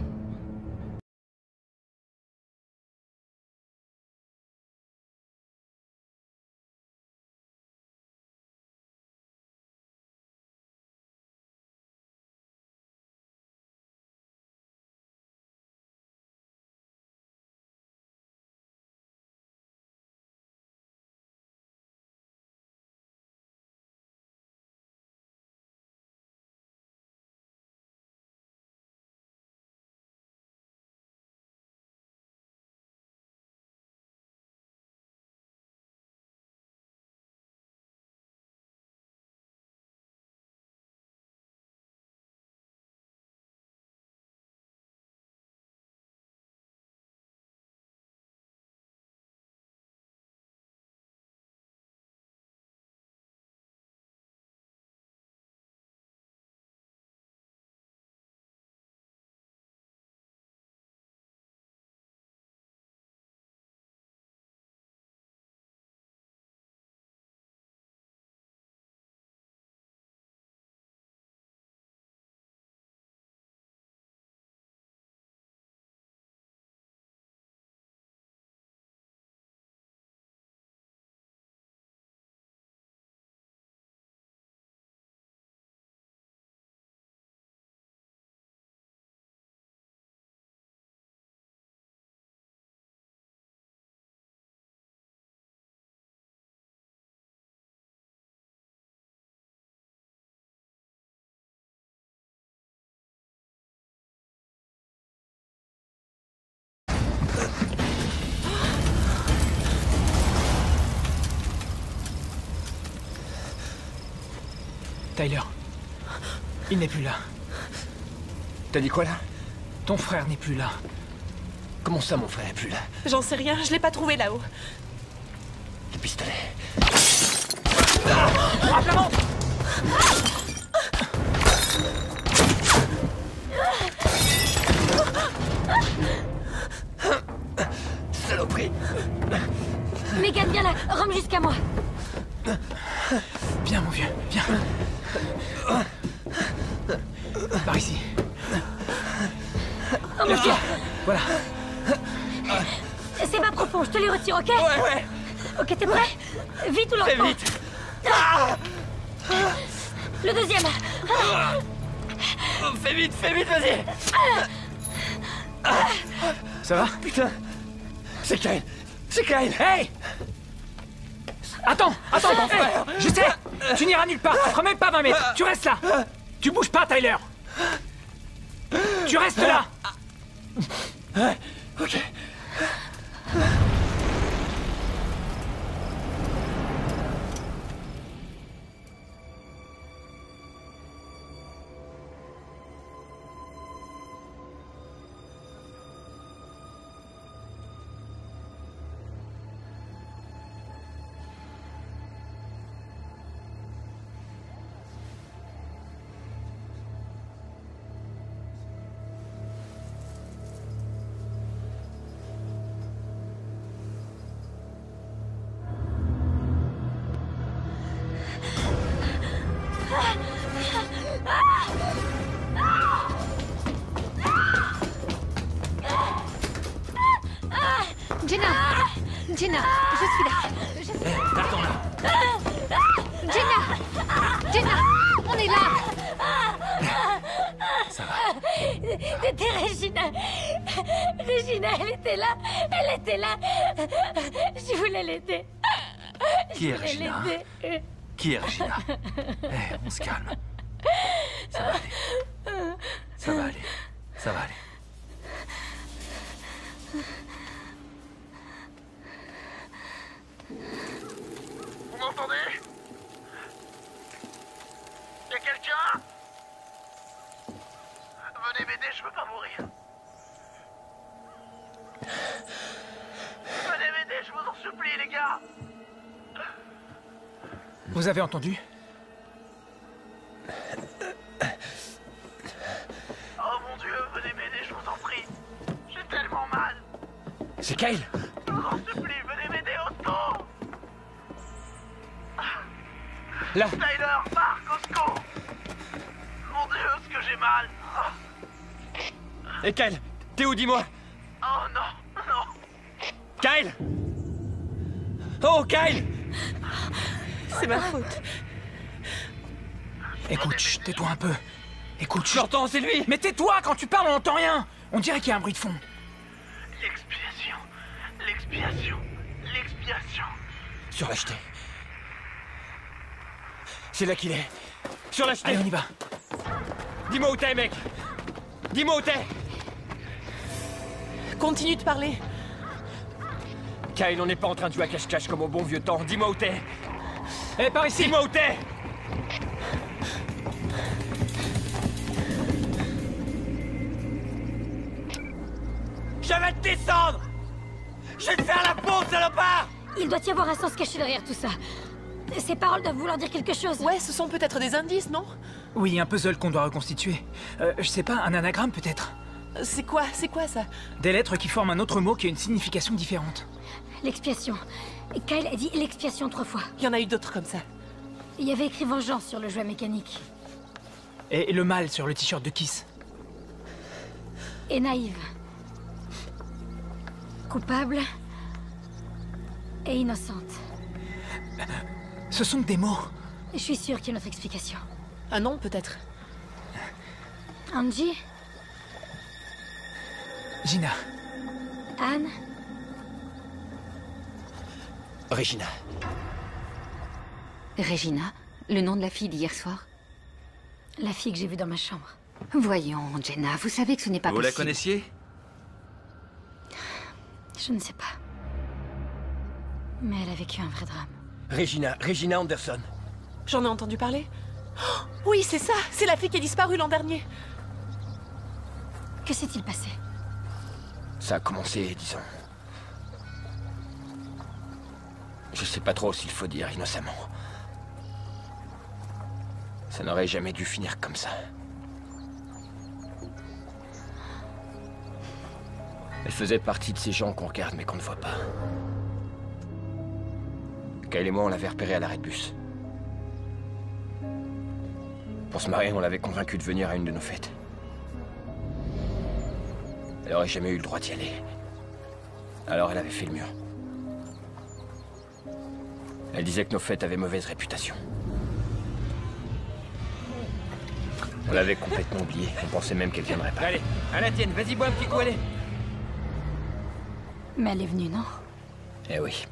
Tyler, il n'est plus là. T'as dit quoi là? Ton frère n'est plus là. Comment ça, mon frère est plus là? J'en sais rien, je l'ai pas trouvé là-haut. Le pistolet. Frappe la montre! Saloperie! Megan, viens là, rame jusqu'à moi. Viens, mon vieux, viens. Par ici. Oh mon Dieu! Voilà. C'est pas profond, je te les retire, ok? Ouais. Ok, t'es prêt? Vite ou lentement? Très vite. Le deuxième. Oh, fais vite, vas-y. Ça va? Putain. C'est Kyle. Hey! Attends, hey, je sais. Tu n'iras nulle part. Tu feras même pas 20 mètres. Tu restes là. Tu bouges pas, Tyler. Tu restes là. Ok. Jenna, je suis là. Attends là. Jenna, on est là. Ça va. C'était Regina. Regina, elle était là. Elle était là. Je voulais l'aider. Qui est Regina? Qui est Regina? On se calme. Ça va aller. Ça va aller. Ça va aller. Vous m'entendez? Y'a quelqu'un? Venez m'aider, je veux pas mourir. Venez m'aider, je vous en supplie, les gars. Vous avez entendu? Oh mon Dieu, venez m'aider, je vous en prie. J'ai tellement mal. C'est Kyle. Je vous en supplie, venez m'aider au secours. Là. Tyler, Marc, au secours. Mon Dieu, ce que j'ai mal. Et Kyle, t'es où, dis-moi? Oh non, non. Kyle! Oh, Kyle! C'est ma faute. Écoute, chut, tais-toi un peu. Écoute, chut. J'entends, c'est lui! Mais tais-toi, quand tu parles, on n'entend rien. On dirait qu'il y a un bruit de fond. L'expiation. L'expiation. L'expiation. Sur la jetée. C'est là qu'il est. Sur la jetée. Allez, on y va. Dis-moi où t'es, mec. Dis-moi où t'es. Continue de parler. Kyle, on n'est pas en train de jouer à cache-cache comme au bon vieux temps. Dis-moi où t'es. Eh, par ici. Dis-moi où t'es. Je vais te descendre. Je vais te faire la peau, salopard. Il doit y avoir un sens caché derrière tout ça. Ces paroles doivent vouloir dire quelque chose. Ouais, ce sont peut-être des indices, non? Oui, un puzzle qu'on doit reconstituer. Je sais pas, un anagramme peut-être. C'est quoi ça? Des lettres qui forment un autre mot qui a une signification différente. L'expiation. Kyle a dit l'expiation 3 fois. Il y en a eu d'autres comme ça. Il y avait écrit vengeance sur le jouet mécanique. Et le mal sur le t-shirt de Kiss. Et naïve. Coupable. Et innocente. Ce sont que des mots. Je suis sûre qu'il y a une autre explication. Un nom, peut-être. Angie? Gina. Anne? Regina. Regina, le nom de la fille d'hier soir? La fille que j'ai vue dans ma chambre. Voyons, Jenna, vous savez que ce n'est pas Vous possible. la connaissiez? Je ne sais pas. Mais elle a vécu un vrai drame. Regina Anderson. J'en ai entendu parler. Oh, oui, c'est ça. C'est la fille qui a disparu l'an dernier. Que s'est-il passé? Ça a commencé, disons... Je sais pas trop s'il faut dire innocemment. Ça n'aurait jamais dû finir comme ça. Elle faisait partie de ces gens qu'on regarde mais qu'on ne voit pas. Kyle et moi, on l'avait repérée à l'arrêt de bus. Pour se marier, on l'avait convaincue de venir à une de nos fêtes. Elle aurait jamais eu le droit d'y aller. Alors elle avait fait le mur. Elle disait que nos fêtes avaient mauvaise réputation. On l'avait complètement oubliée. On pensait même qu'elle viendrait pas. Allez, à la tienne, vas-y, bois un petit coup, allez. Mais elle est venue, non? Eh oui.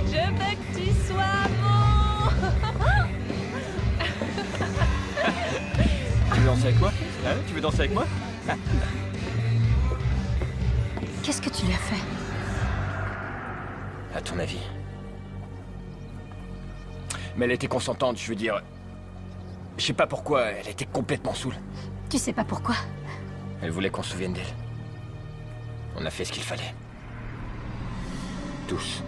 Je veux que tu sois mon... Tu veux danser avec moi? Hein? Tu veux danser avec moi? Qu'est-ce que tu lui as fait? À ton avis? Mais elle était consentante, je veux dire... Je sais pas pourquoi, elle était complètement saoule. Tu sais pas pourquoi? Elle voulait qu'on se souvienne d'elle. On a fait ce qu'il fallait. Tous.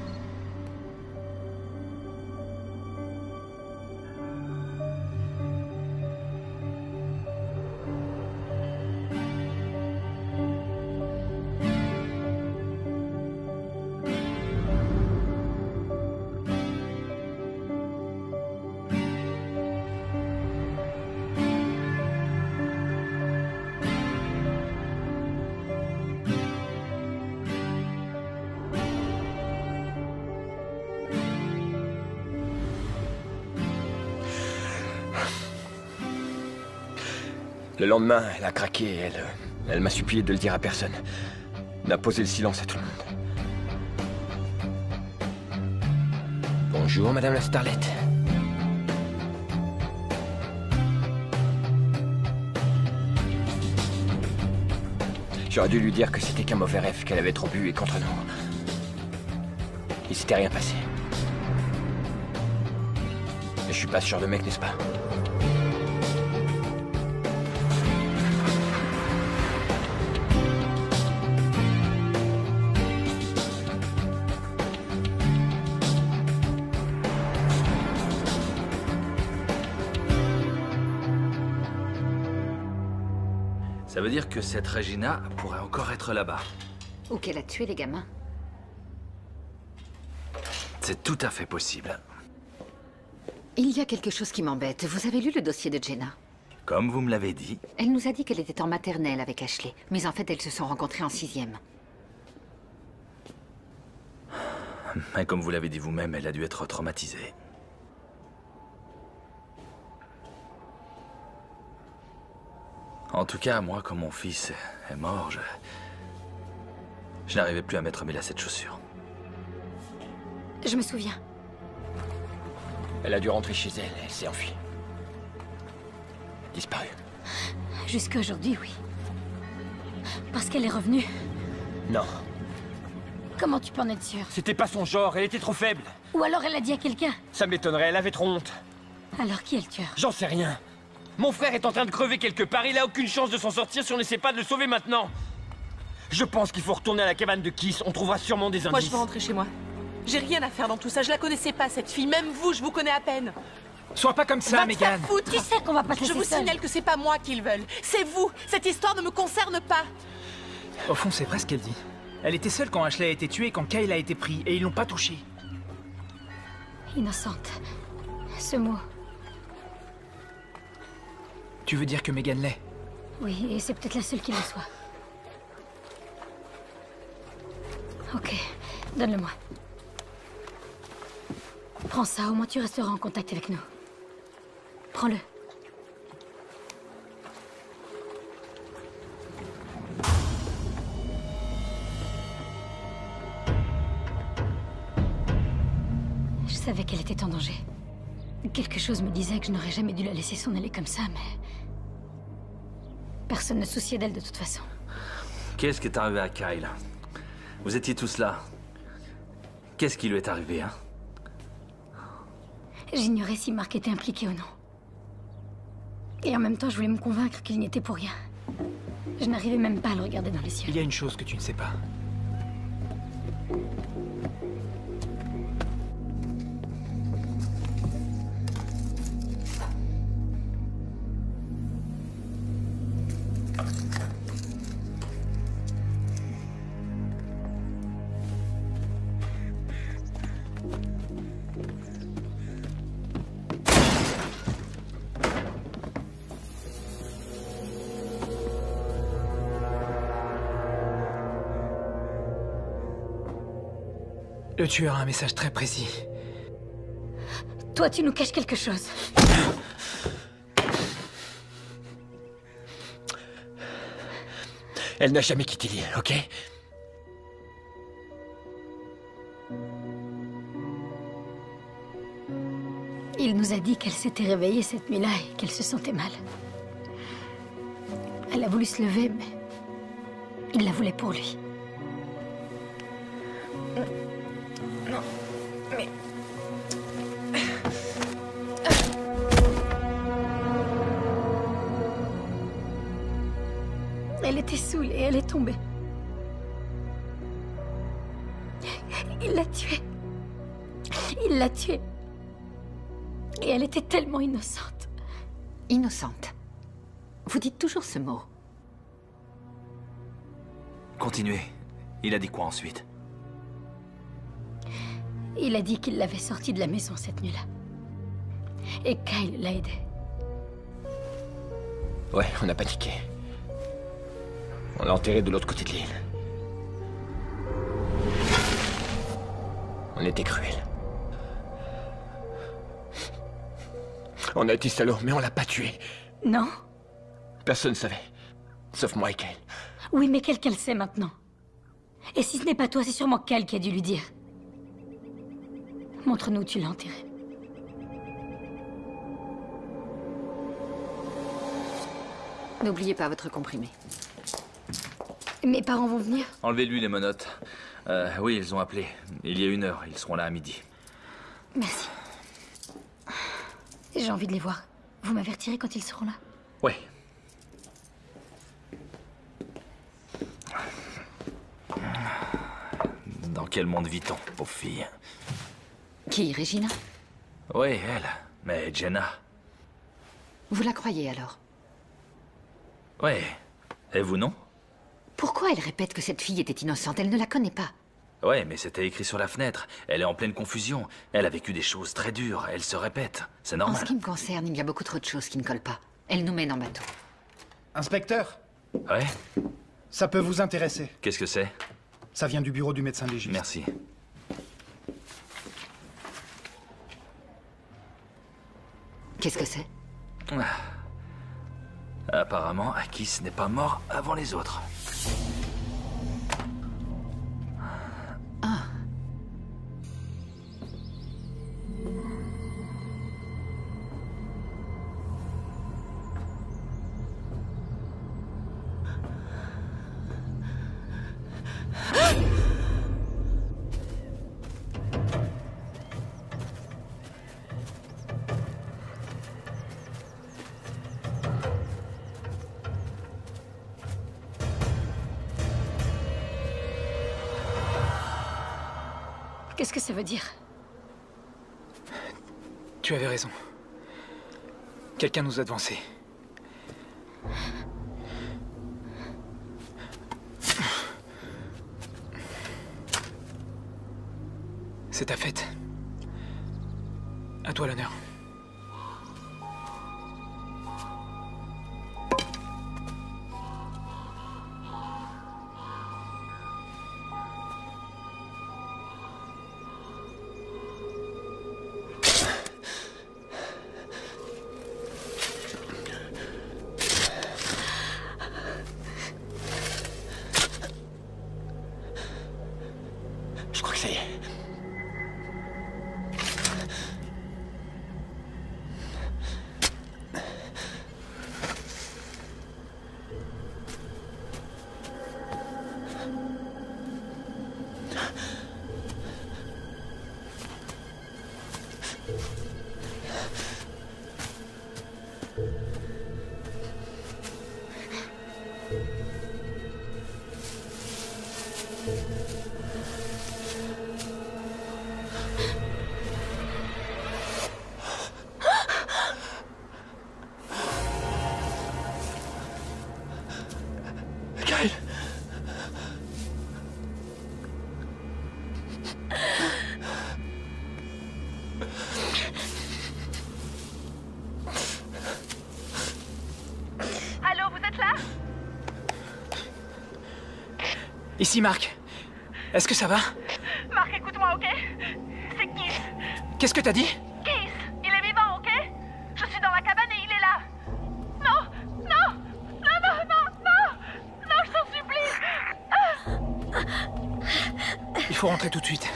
Le lendemain, elle a craqué et elle m'a supplié de le dire à personne. D'imposer le silence à tout le monde. Bonjour, Madame la Starlette. J'aurais dû lui dire que c'était qu'un mauvais rêve, qu'elle avait trop bu et qu'entre nous... il s'était rien passé. Et je suis pas ce genre de mec, n'est-ce pas? Ça veut dire que cette Regina pourrait encore être là-bas. Ou qu'elle a tué les gamins. C'est tout à fait possible. Il y a quelque chose qui m'embête. Vous avez lu le dossier de Jenna? Comme vous me l'avez dit. Elle nous a dit qu'elle était en maternelle avec Ashley. Mais en fait, elles se sont rencontrées en 6e. Et comme vous l'avez dit vous-même, elle a dû être traumatisée. En tout cas, moi, quand mon fils est mort, je n'arrivais plus à mettre mes lacets de chaussures. Je me souviens. Elle a dû rentrer chez elle, elle s'est enfuie. Disparue. Jusqu'à aujourd'hui, oui. Parce qu'elle est revenue. Non. Comment tu peux en être sûr? C'était pas son genre, elle était trop faible. Ou alors elle a dit à quelqu'un. Ça m'étonnerait, elle avait trop honte. Alors qui est le tueur? J'en sais rien. Mon frère est en train de crever quelque part, il a aucune chance de s'en sortir si on n'essaie pas de le sauver maintenant. Je pense qu'il faut retourner à la cabane de Kiss, on trouvera sûrement des indices. Moi, je veux rentrer chez moi. J'ai rien à faire dans tout ça, je la connaissais pas, cette fille. Même vous, je vous connais à peine. Sois pas comme ça, Megan. Tu sais qu'on va pas te laisser Je vous seule. signale que c'est pas moi qu'ils veulent. C'est vous. Cette histoire ne me concerne pas. Au fond, c'est vrai ce qu'elle dit. Elle était seule quand Ashley a été tuée et quand Kyle a été pris, et ils l'ont pas touchée. Innocente. Ce mot. Tu veux dire que Megan l'est? Oui, et c'est peut-être la seule qui le soit. Ok, donne-le-moi. Prends ça, au moins tu resteras en contact avec nous. Prends-le. Je savais qu'elle était en danger. Quelque chose me disait que je n'aurais jamais dû la laisser s'en aller comme ça, mais... Personne ne se souciait d'elle de toute façon. Qu'est-ce qui est arrivé à Kyle? Vous étiez tous là. Qu'est-ce qui lui est arrivé, hein? J'ignorais si Mark était impliqué ou non. Et en même temps, je voulais me convaincre qu'il n'y était pour rien. Je n'arrivais même pas à le regarder dans les yeux. Il y a une chose que tu ne sais pas. Le tueur a un message très précis. Toi, tu nous caches quelque chose. Elle n'a jamais quitté l'île, ok? Il nous a dit qu'elle s'était réveillée cette nuit-là et qu'elle se sentait mal. Elle a voulu se lever, mais il la voulait pour lui. Non, mais... Elle était saoulée, elle est tombée. Il l'a tuée. Il l'a tuée. Et elle était tellement innocente. Innocente. Vous dites toujours ce mot. Continuez. Il a dit quoi ensuite? Il a dit qu'il l'avait sortie de la maison cette nuit-là. Et Kyle l'a aidé. Ouais, on a paniqué. On l'a enterré de l'autre côté de l'île. On était cruels. On a été salauds, mais on l'a pas tué. Non? Personne ne savait. Sauf moi et Kyle. Oui, mais quelqu'un le sait maintenant. Et si ce n'est pas toi, c'est sûrement Kyle qui a dû lui dire. Montre-nous où tu l'as enterré. N'oubliez pas votre comprimé. Mes parents vont venir? Enlevez-lui les menottes. Oui, ils ont appelé. Il y a 1 heure. Ils seront là à midi. Merci. J'ai envie de les voir. Vous m'avertirez quand ils seront là? Oui. Dans quel monde vit-on, pauvre fille? Qui, Regina? Oui, elle. Mais Jenna. Vous la croyez alors? Oui. Et vous, non? Pourquoi elle répète que cette fille était innocente? Elle ne la connaît pas. Ouais, mais c'était écrit sur la fenêtre. Elle est en pleine confusion. Elle a vécu des choses très dures. Elle se répète. C'est En normal. ce qui me concerne, il y a beaucoup trop de choses qui ne collent pas. Elle nous mène en bateau. Inspecteur, Ouais? ça peut vous intéresser. Qu'est-ce que c'est? Ça vient du bureau du médecin légiste. Merci. Qu'est-ce que c'est? Apparemment, Akis n'est pas mort avant les autres. Ah. Qu'est-ce que ça veut dire? Tu avais raison. Quelqu'un nous a devancés. C'est ta fête. À toi l'honneur. Je crois que ça y est. Kyle. Allô, vous êtes là? Ici, Marc. Est-ce que ça va? Marc, écoute-moi, ok? C'est Keith. Qu'est-ce que t'as dit? Keith, il est vivant, ok? Je suis dans la cabane et il est là. Non, non, non, non, non, non, non, je t'en supplie. Il faut rentrer tout de suite.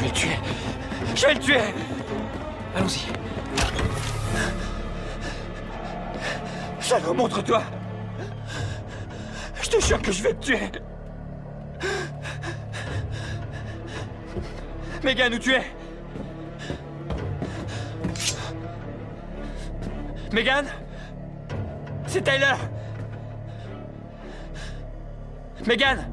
vais le tuer. Je vais le tuer. Allons-y. Salaud, montre-toi. Je te jure que je vais te tuer. Megan, où tu es? Megan? C'est Tyler. Megan?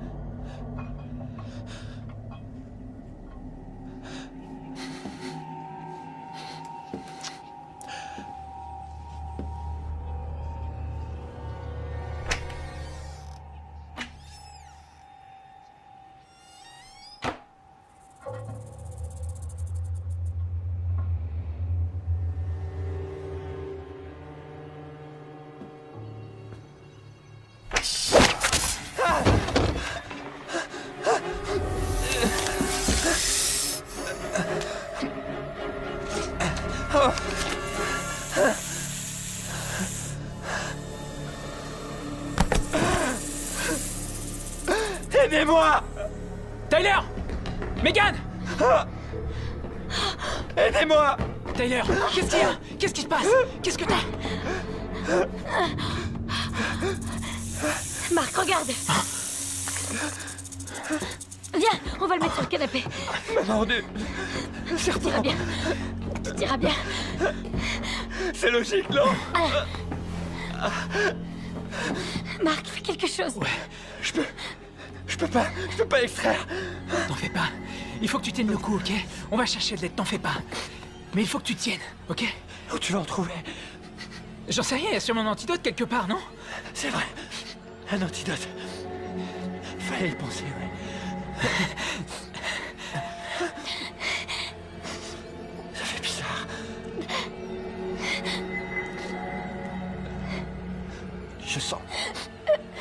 Aidez-moi! Tyler! Megan! Aidez-moi! Tyler, qu'est-ce qu'il y a? Qu'est-ce qui se passe? Qu'est-ce que t'as? Marc, regarde! Viens, on va le mettre sur le canapé. Mordu! Tout ira bien. Tout ira bien. C'est logique, non? Marc, fais quelque chose. Ouais, je peux pas l'extraire. T'en fais pas. Il faut que tu tiennes le coup, ok? On va chercher de l'aide, t'en fais pas. Mais il faut que tu tiennes, ok? Où tu vas en trouver? J'en sais rien, il y a sûrement un antidote quelque part, non? C'est vrai. Un antidote. Fallait y penser, ouais. Ça fait bizarre. Je sens.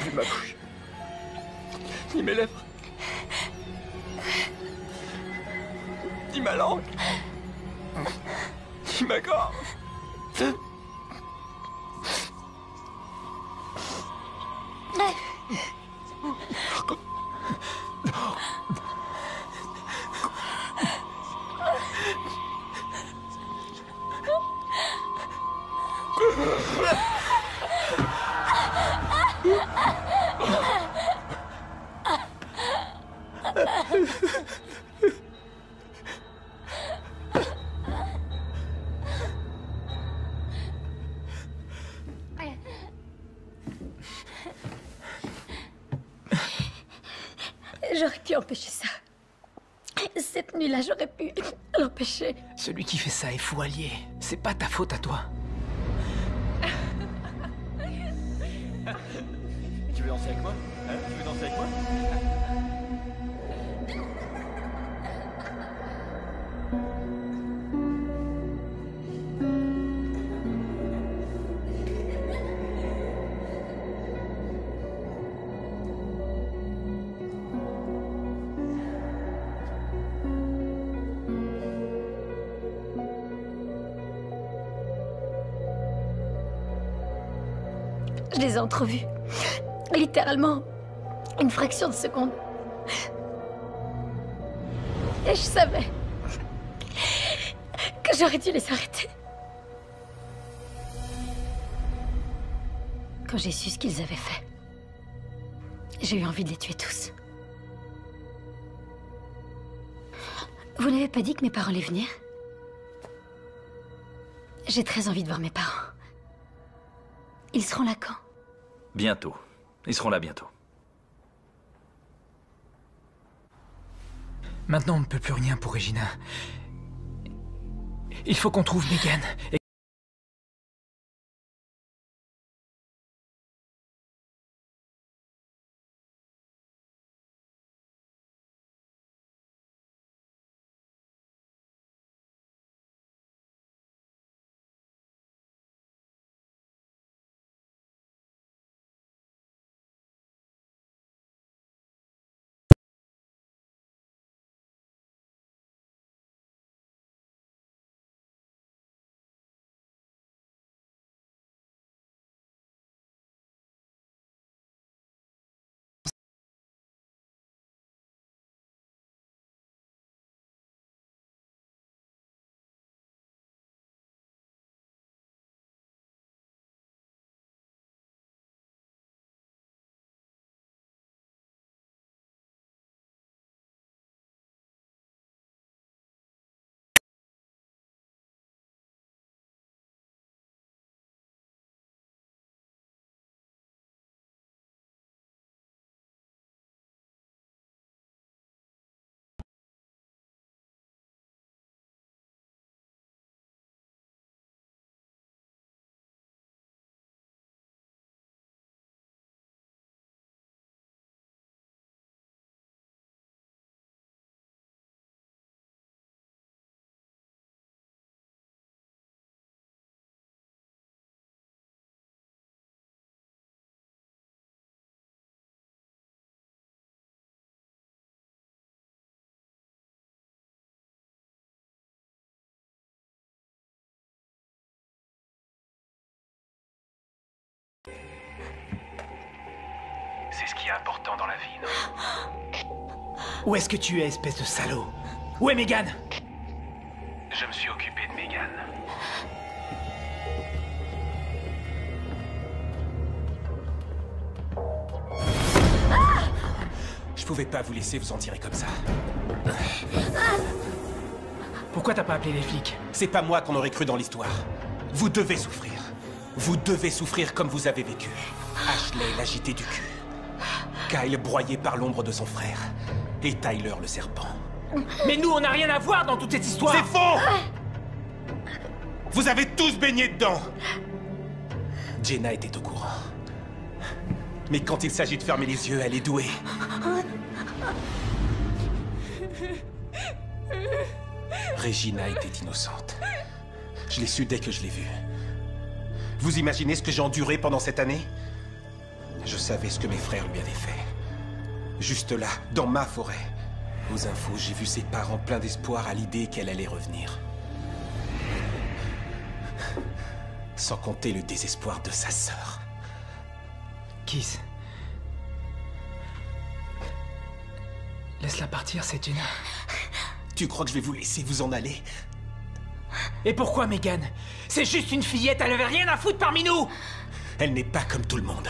Ni ma bouche. Ni mes lèvres. Ni ma langue. Ni ma gorge. J'aurais pu empêcher ça. Cette nuit-là, j'aurais pu l'empêcher. Celui qui fait ça est fou allié. C'est pas ta faute à toi. Tu veux danser avec moi? Hein? Tu veux danser avec moi? Je les ai entrevus. Littéralement, une fraction de seconde. Et je savais que j'aurais dû les arrêter. Quand j'ai su ce qu'ils avaient fait, j'ai eu envie de les tuer tous. Vous n'avez pas dit que mes parents allaient venir? J'ai très envie de voir mes parents. Ils seront là quand? Bientôt. Ils seront là bientôt. Maintenant, on ne peut plus rien pour Regina. Il faut qu'on trouve Megan. important dans la vie, non? Où est-ce que tu es, espèce de salaud? Où est Megan? Je me suis occupé de Megan. Je pouvais pas vous laisser vous en tirer comme ça. Pourquoi t'as pas appelé les flics? C'est pas moi qu'on aurait cru dans l'histoire. Vous devez souffrir. Vous devez souffrir comme vous avez vécu. Ashley l'agité du cul. Kyle broyé par l'ombre de son frère. Et Tyler le serpent. Mais nous, on n'a rien à voir dans toute cette histoire! C'est faux! Vous avez tous baigné dedans! Jenna était au courant. Mais quand il s'agit de fermer les yeux, elle est douée. Regina était innocente. Je l'ai su dès que je l'ai vue. Vous imaginez ce que j'ai enduré pendant cette année? Je savais ce que mes frères lui avaient fait. Juste là, dans ma forêt. Aux infos, j'ai vu ses parents pleins d'espoir à l'idée qu'elle allait revenir. Sans compter le désespoir de sa sœur. Kiss. Laisse-la partir, c'est Jenna. Tu crois que je vais vous laisser vous en aller? Et pourquoi, Megan? C'est juste une fillette, elle avait rien à foutre parmi nous! Elle n'est pas comme tout le monde.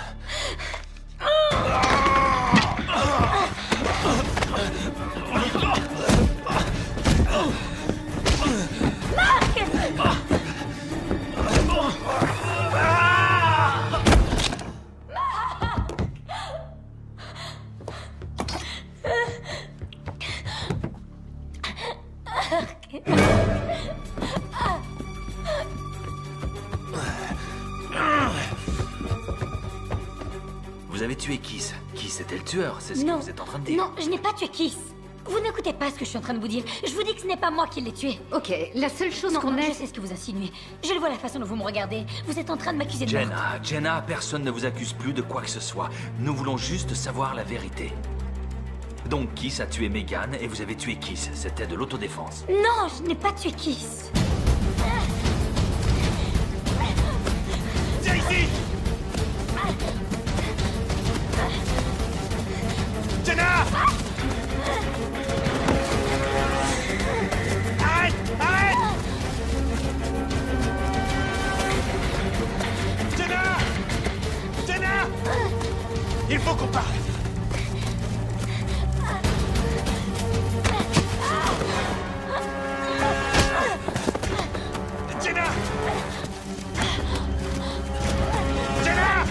Vous avez tué Kiss. Kiss était le tueur, c'est ce que vous êtes en train de dire. Non, je n'ai pas tué Kiss. Vous n'écoutez pas ce que je suis en train de vous dire. Je vous dis que ce n'est pas moi qui l'ai tué. Ok, la seule chose qu'on Je ait... sais ce que vous insinuez. Je le vois la façon dont vous me regardez. Vous êtes en train de m'accuser de meurtre. Jenna, personne ne vous accuse plus de quoi que ce soit. Nous voulons juste savoir la vérité. Donc Kiss a tué Megan et vous avez tué Kiss. C'était de l'autodéfense. Non, je n'ai pas tué Kiss. Viens ici! Jenna! Arrête! Arrête! Jenna! Jenna! Il faut qu'on parle! Jenna! Jenna!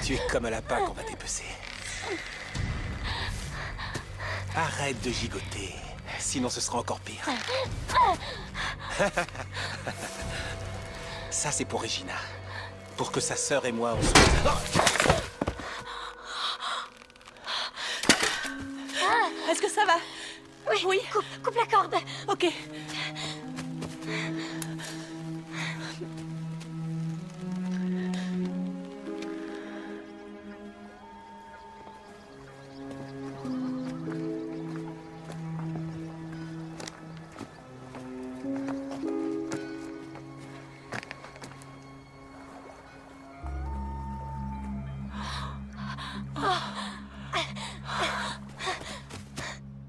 Tu es comme un lapin qu'on va dépecer. Arrête de gigoter, sinon ce sera encore pire. Ça, c'est pour Regina. Pour que sa sœur et moi, on soit... Est-ce que ça va? Oui, oui. Coupe la corde. Ok.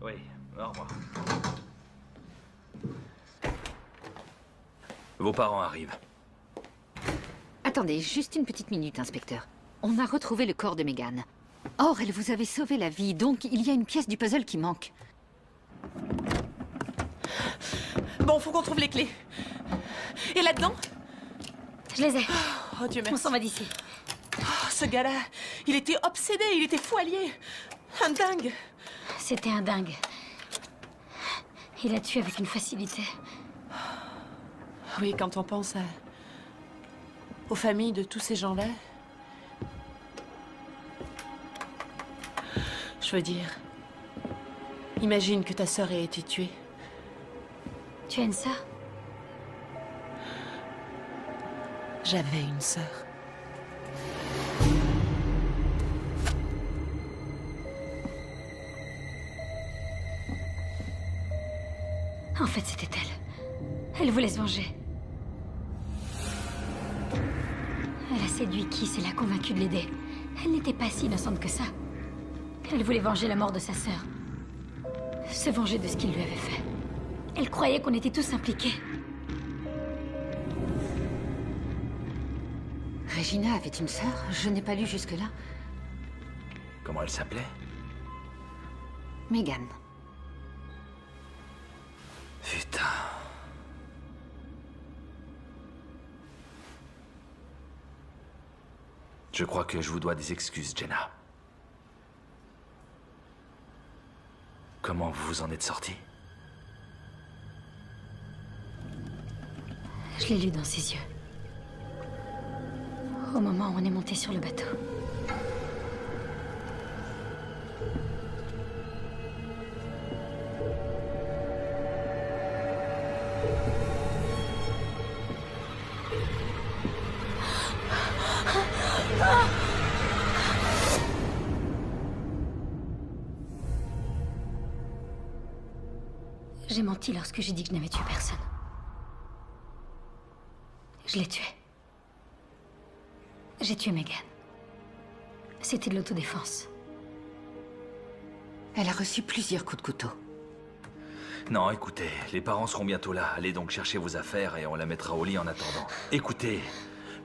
Oui, au revoir. Vos parents arrivent. Attendez, juste une petite minute, inspecteur. On a retrouvé le corps de Megan. Or, elle vous avait sauvé la vie, donc il y a une pièce du puzzle qui manque. Bon, faut qu'on trouve les clés. Et là-dedans? Je les ai. Oh, Dieu merci. On s'en va d'ici. Oh, ce gars-là, il était obsédé, il était fou allié. Un dingue. C'était un dingue. Il a tué avec une facilité. Oui, quand on pense aux familles de tous ces gens-là. Je veux dire, imagine que ta sœur ait été tuée. Tu as une sœur? J'avais une sœur. En fait, c'était elle. Elle voulait se venger. Elle a séduit Kiss et l'a convaincu de l'aider. Elle n'était pas si innocente que ça. Elle voulait venger la mort de sa sœur. Se venger de ce qu'il lui avait fait. Elle croyait qu'on était tous impliqués. Regina avait une sœur? Je n'ai pas lu jusque-là. Comment elle s'appelait? Megan. Putain. Je crois que je vous dois des excuses, Jenna. Comment vous vous en êtes sortie? Je l'ai lu dans ses yeux. Au moment où on est monté sur le bateau. J'ai menti lorsque j'ai dit que je n'avais tué personne. Je l'ai tué. J'ai tué Megan. C'était de l'autodéfense. Elle a reçu plusieurs coups de couteau. Non, écoutez, les parents seront bientôt là. Allez donc chercher vos affaires et on la mettra au lit en attendant. Écoutez,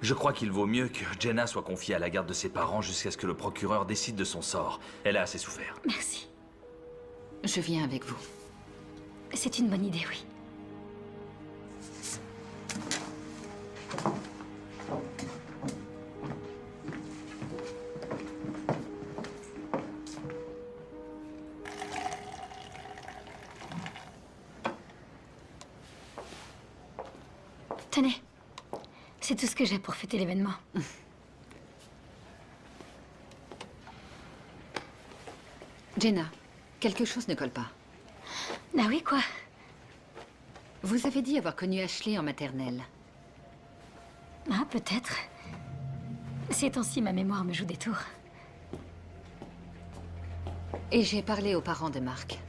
je crois qu'il vaut mieux que Jenna soit confiée à la garde de ses parents jusqu'à ce que le procureur décide de son sort. Elle a assez souffert. Merci. Je viens avec vous. C'est une bonne idée, oui. Tenez, c'est tout ce que j'ai pour fêter l'événement. Jenna, quelque chose ne colle pas. Ah oui, quoi? Vous avez dit avoir connu Ashley en maternelle. Ah, peut-être. Ces temps-ci, ma mémoire me joue des tours. Et j'ai parlé aux parents de Mark.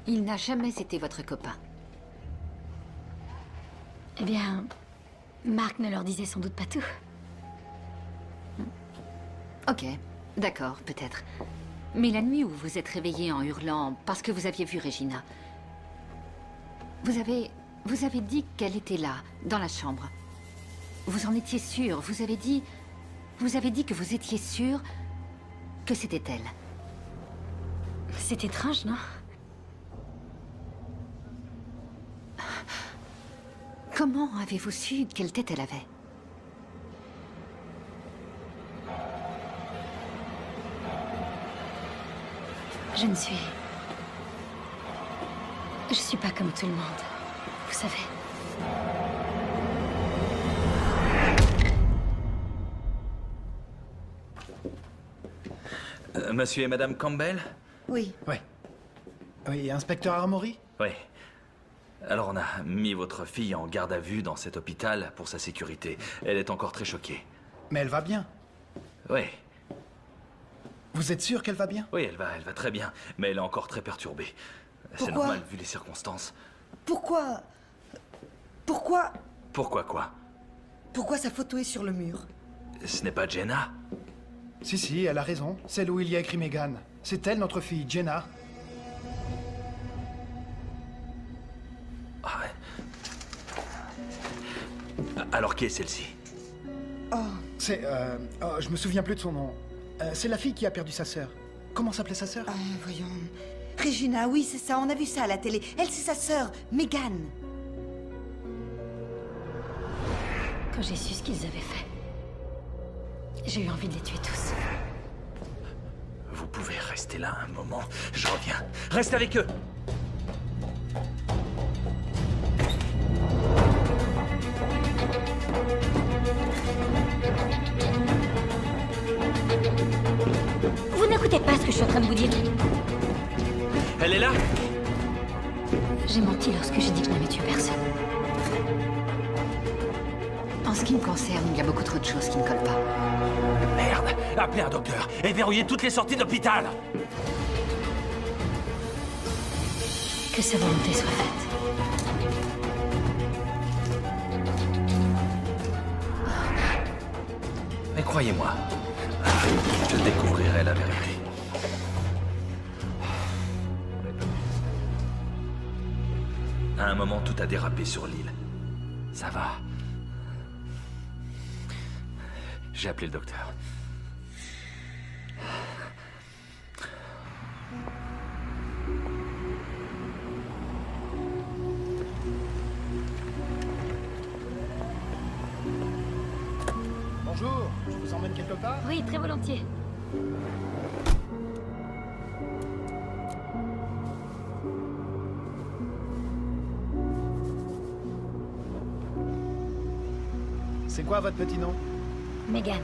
Il n'a jamais été votre copain. Eh bien, Mark ne leur disait sans doute pas tout. Ok, d'accord, peut-être. Mais la nuit où vous êtes réveillé en hurlant parce que vous aviez vu Regina, vous avez dit qu'elle était là, dans la chambre. Vous en étiez sûr, vous avez dit que vous étiez sûr que c'était elle. C'est étrange, non? Comment avez-vous su quelle tête elle avait? Je suis pas comme tout le monde, vous savez. Monsieur et Madame Campbell? Oui. Oui, inspecteur Armory? Oui. Alors on a mis votre fille en garde à vue dans cet hôpital pour sa sécurité. Elle est encore très choquée. Mais elle va bien. Oui. Vous êtes sûr qu'elle va bien? Oui, elle va très bien, mais elle est encore très perturbée. C'est normal vu les circonstances. Pourquoi Quoi? Pourquoi sa photo est sur le mur? Ce n'est pas Jenna? Si, elle a raison. Celle où il y a écrit Megan. C'est elle, notre fille, Jenna. Ah ouais. Alors qui est celle-ci? C'est, je me souviens plus de son nom. C'est la fille qui a perdu sa sœur. Comment s'appelait sa sœur? Voyons... Regina, oui, c'est ça, on a vu ça à la télé. Elle, c'est sa sœur, Megan. Quand j'ai su ce qu'ils avaient fait, j'ai eu envie de les tuer tous. Vous pouvez rester là un moment, je reviens. Reste avec eux! Vous n'écoutez pas ce que je suis en train de vous dire. Elle est là? J'ai menti lorsque j'ai dit que je n'avais tué personne. En ce qui me concerne, il y a beaucoup trop de choses qui ne collent pas. Merde! Appelez un docteur et verrouillez toutes les sorties d'hôpital! Que sa volonté soit faite. Mais croyez-moi, je découvrirai la vérité. À un moment, tout a dérapé sur l'île. Ça va. J'ai appelé le docteur. Bonjour, je vous emmène quelque part? Oui, très volontiers. C'est quoi votre petit nom? Megan.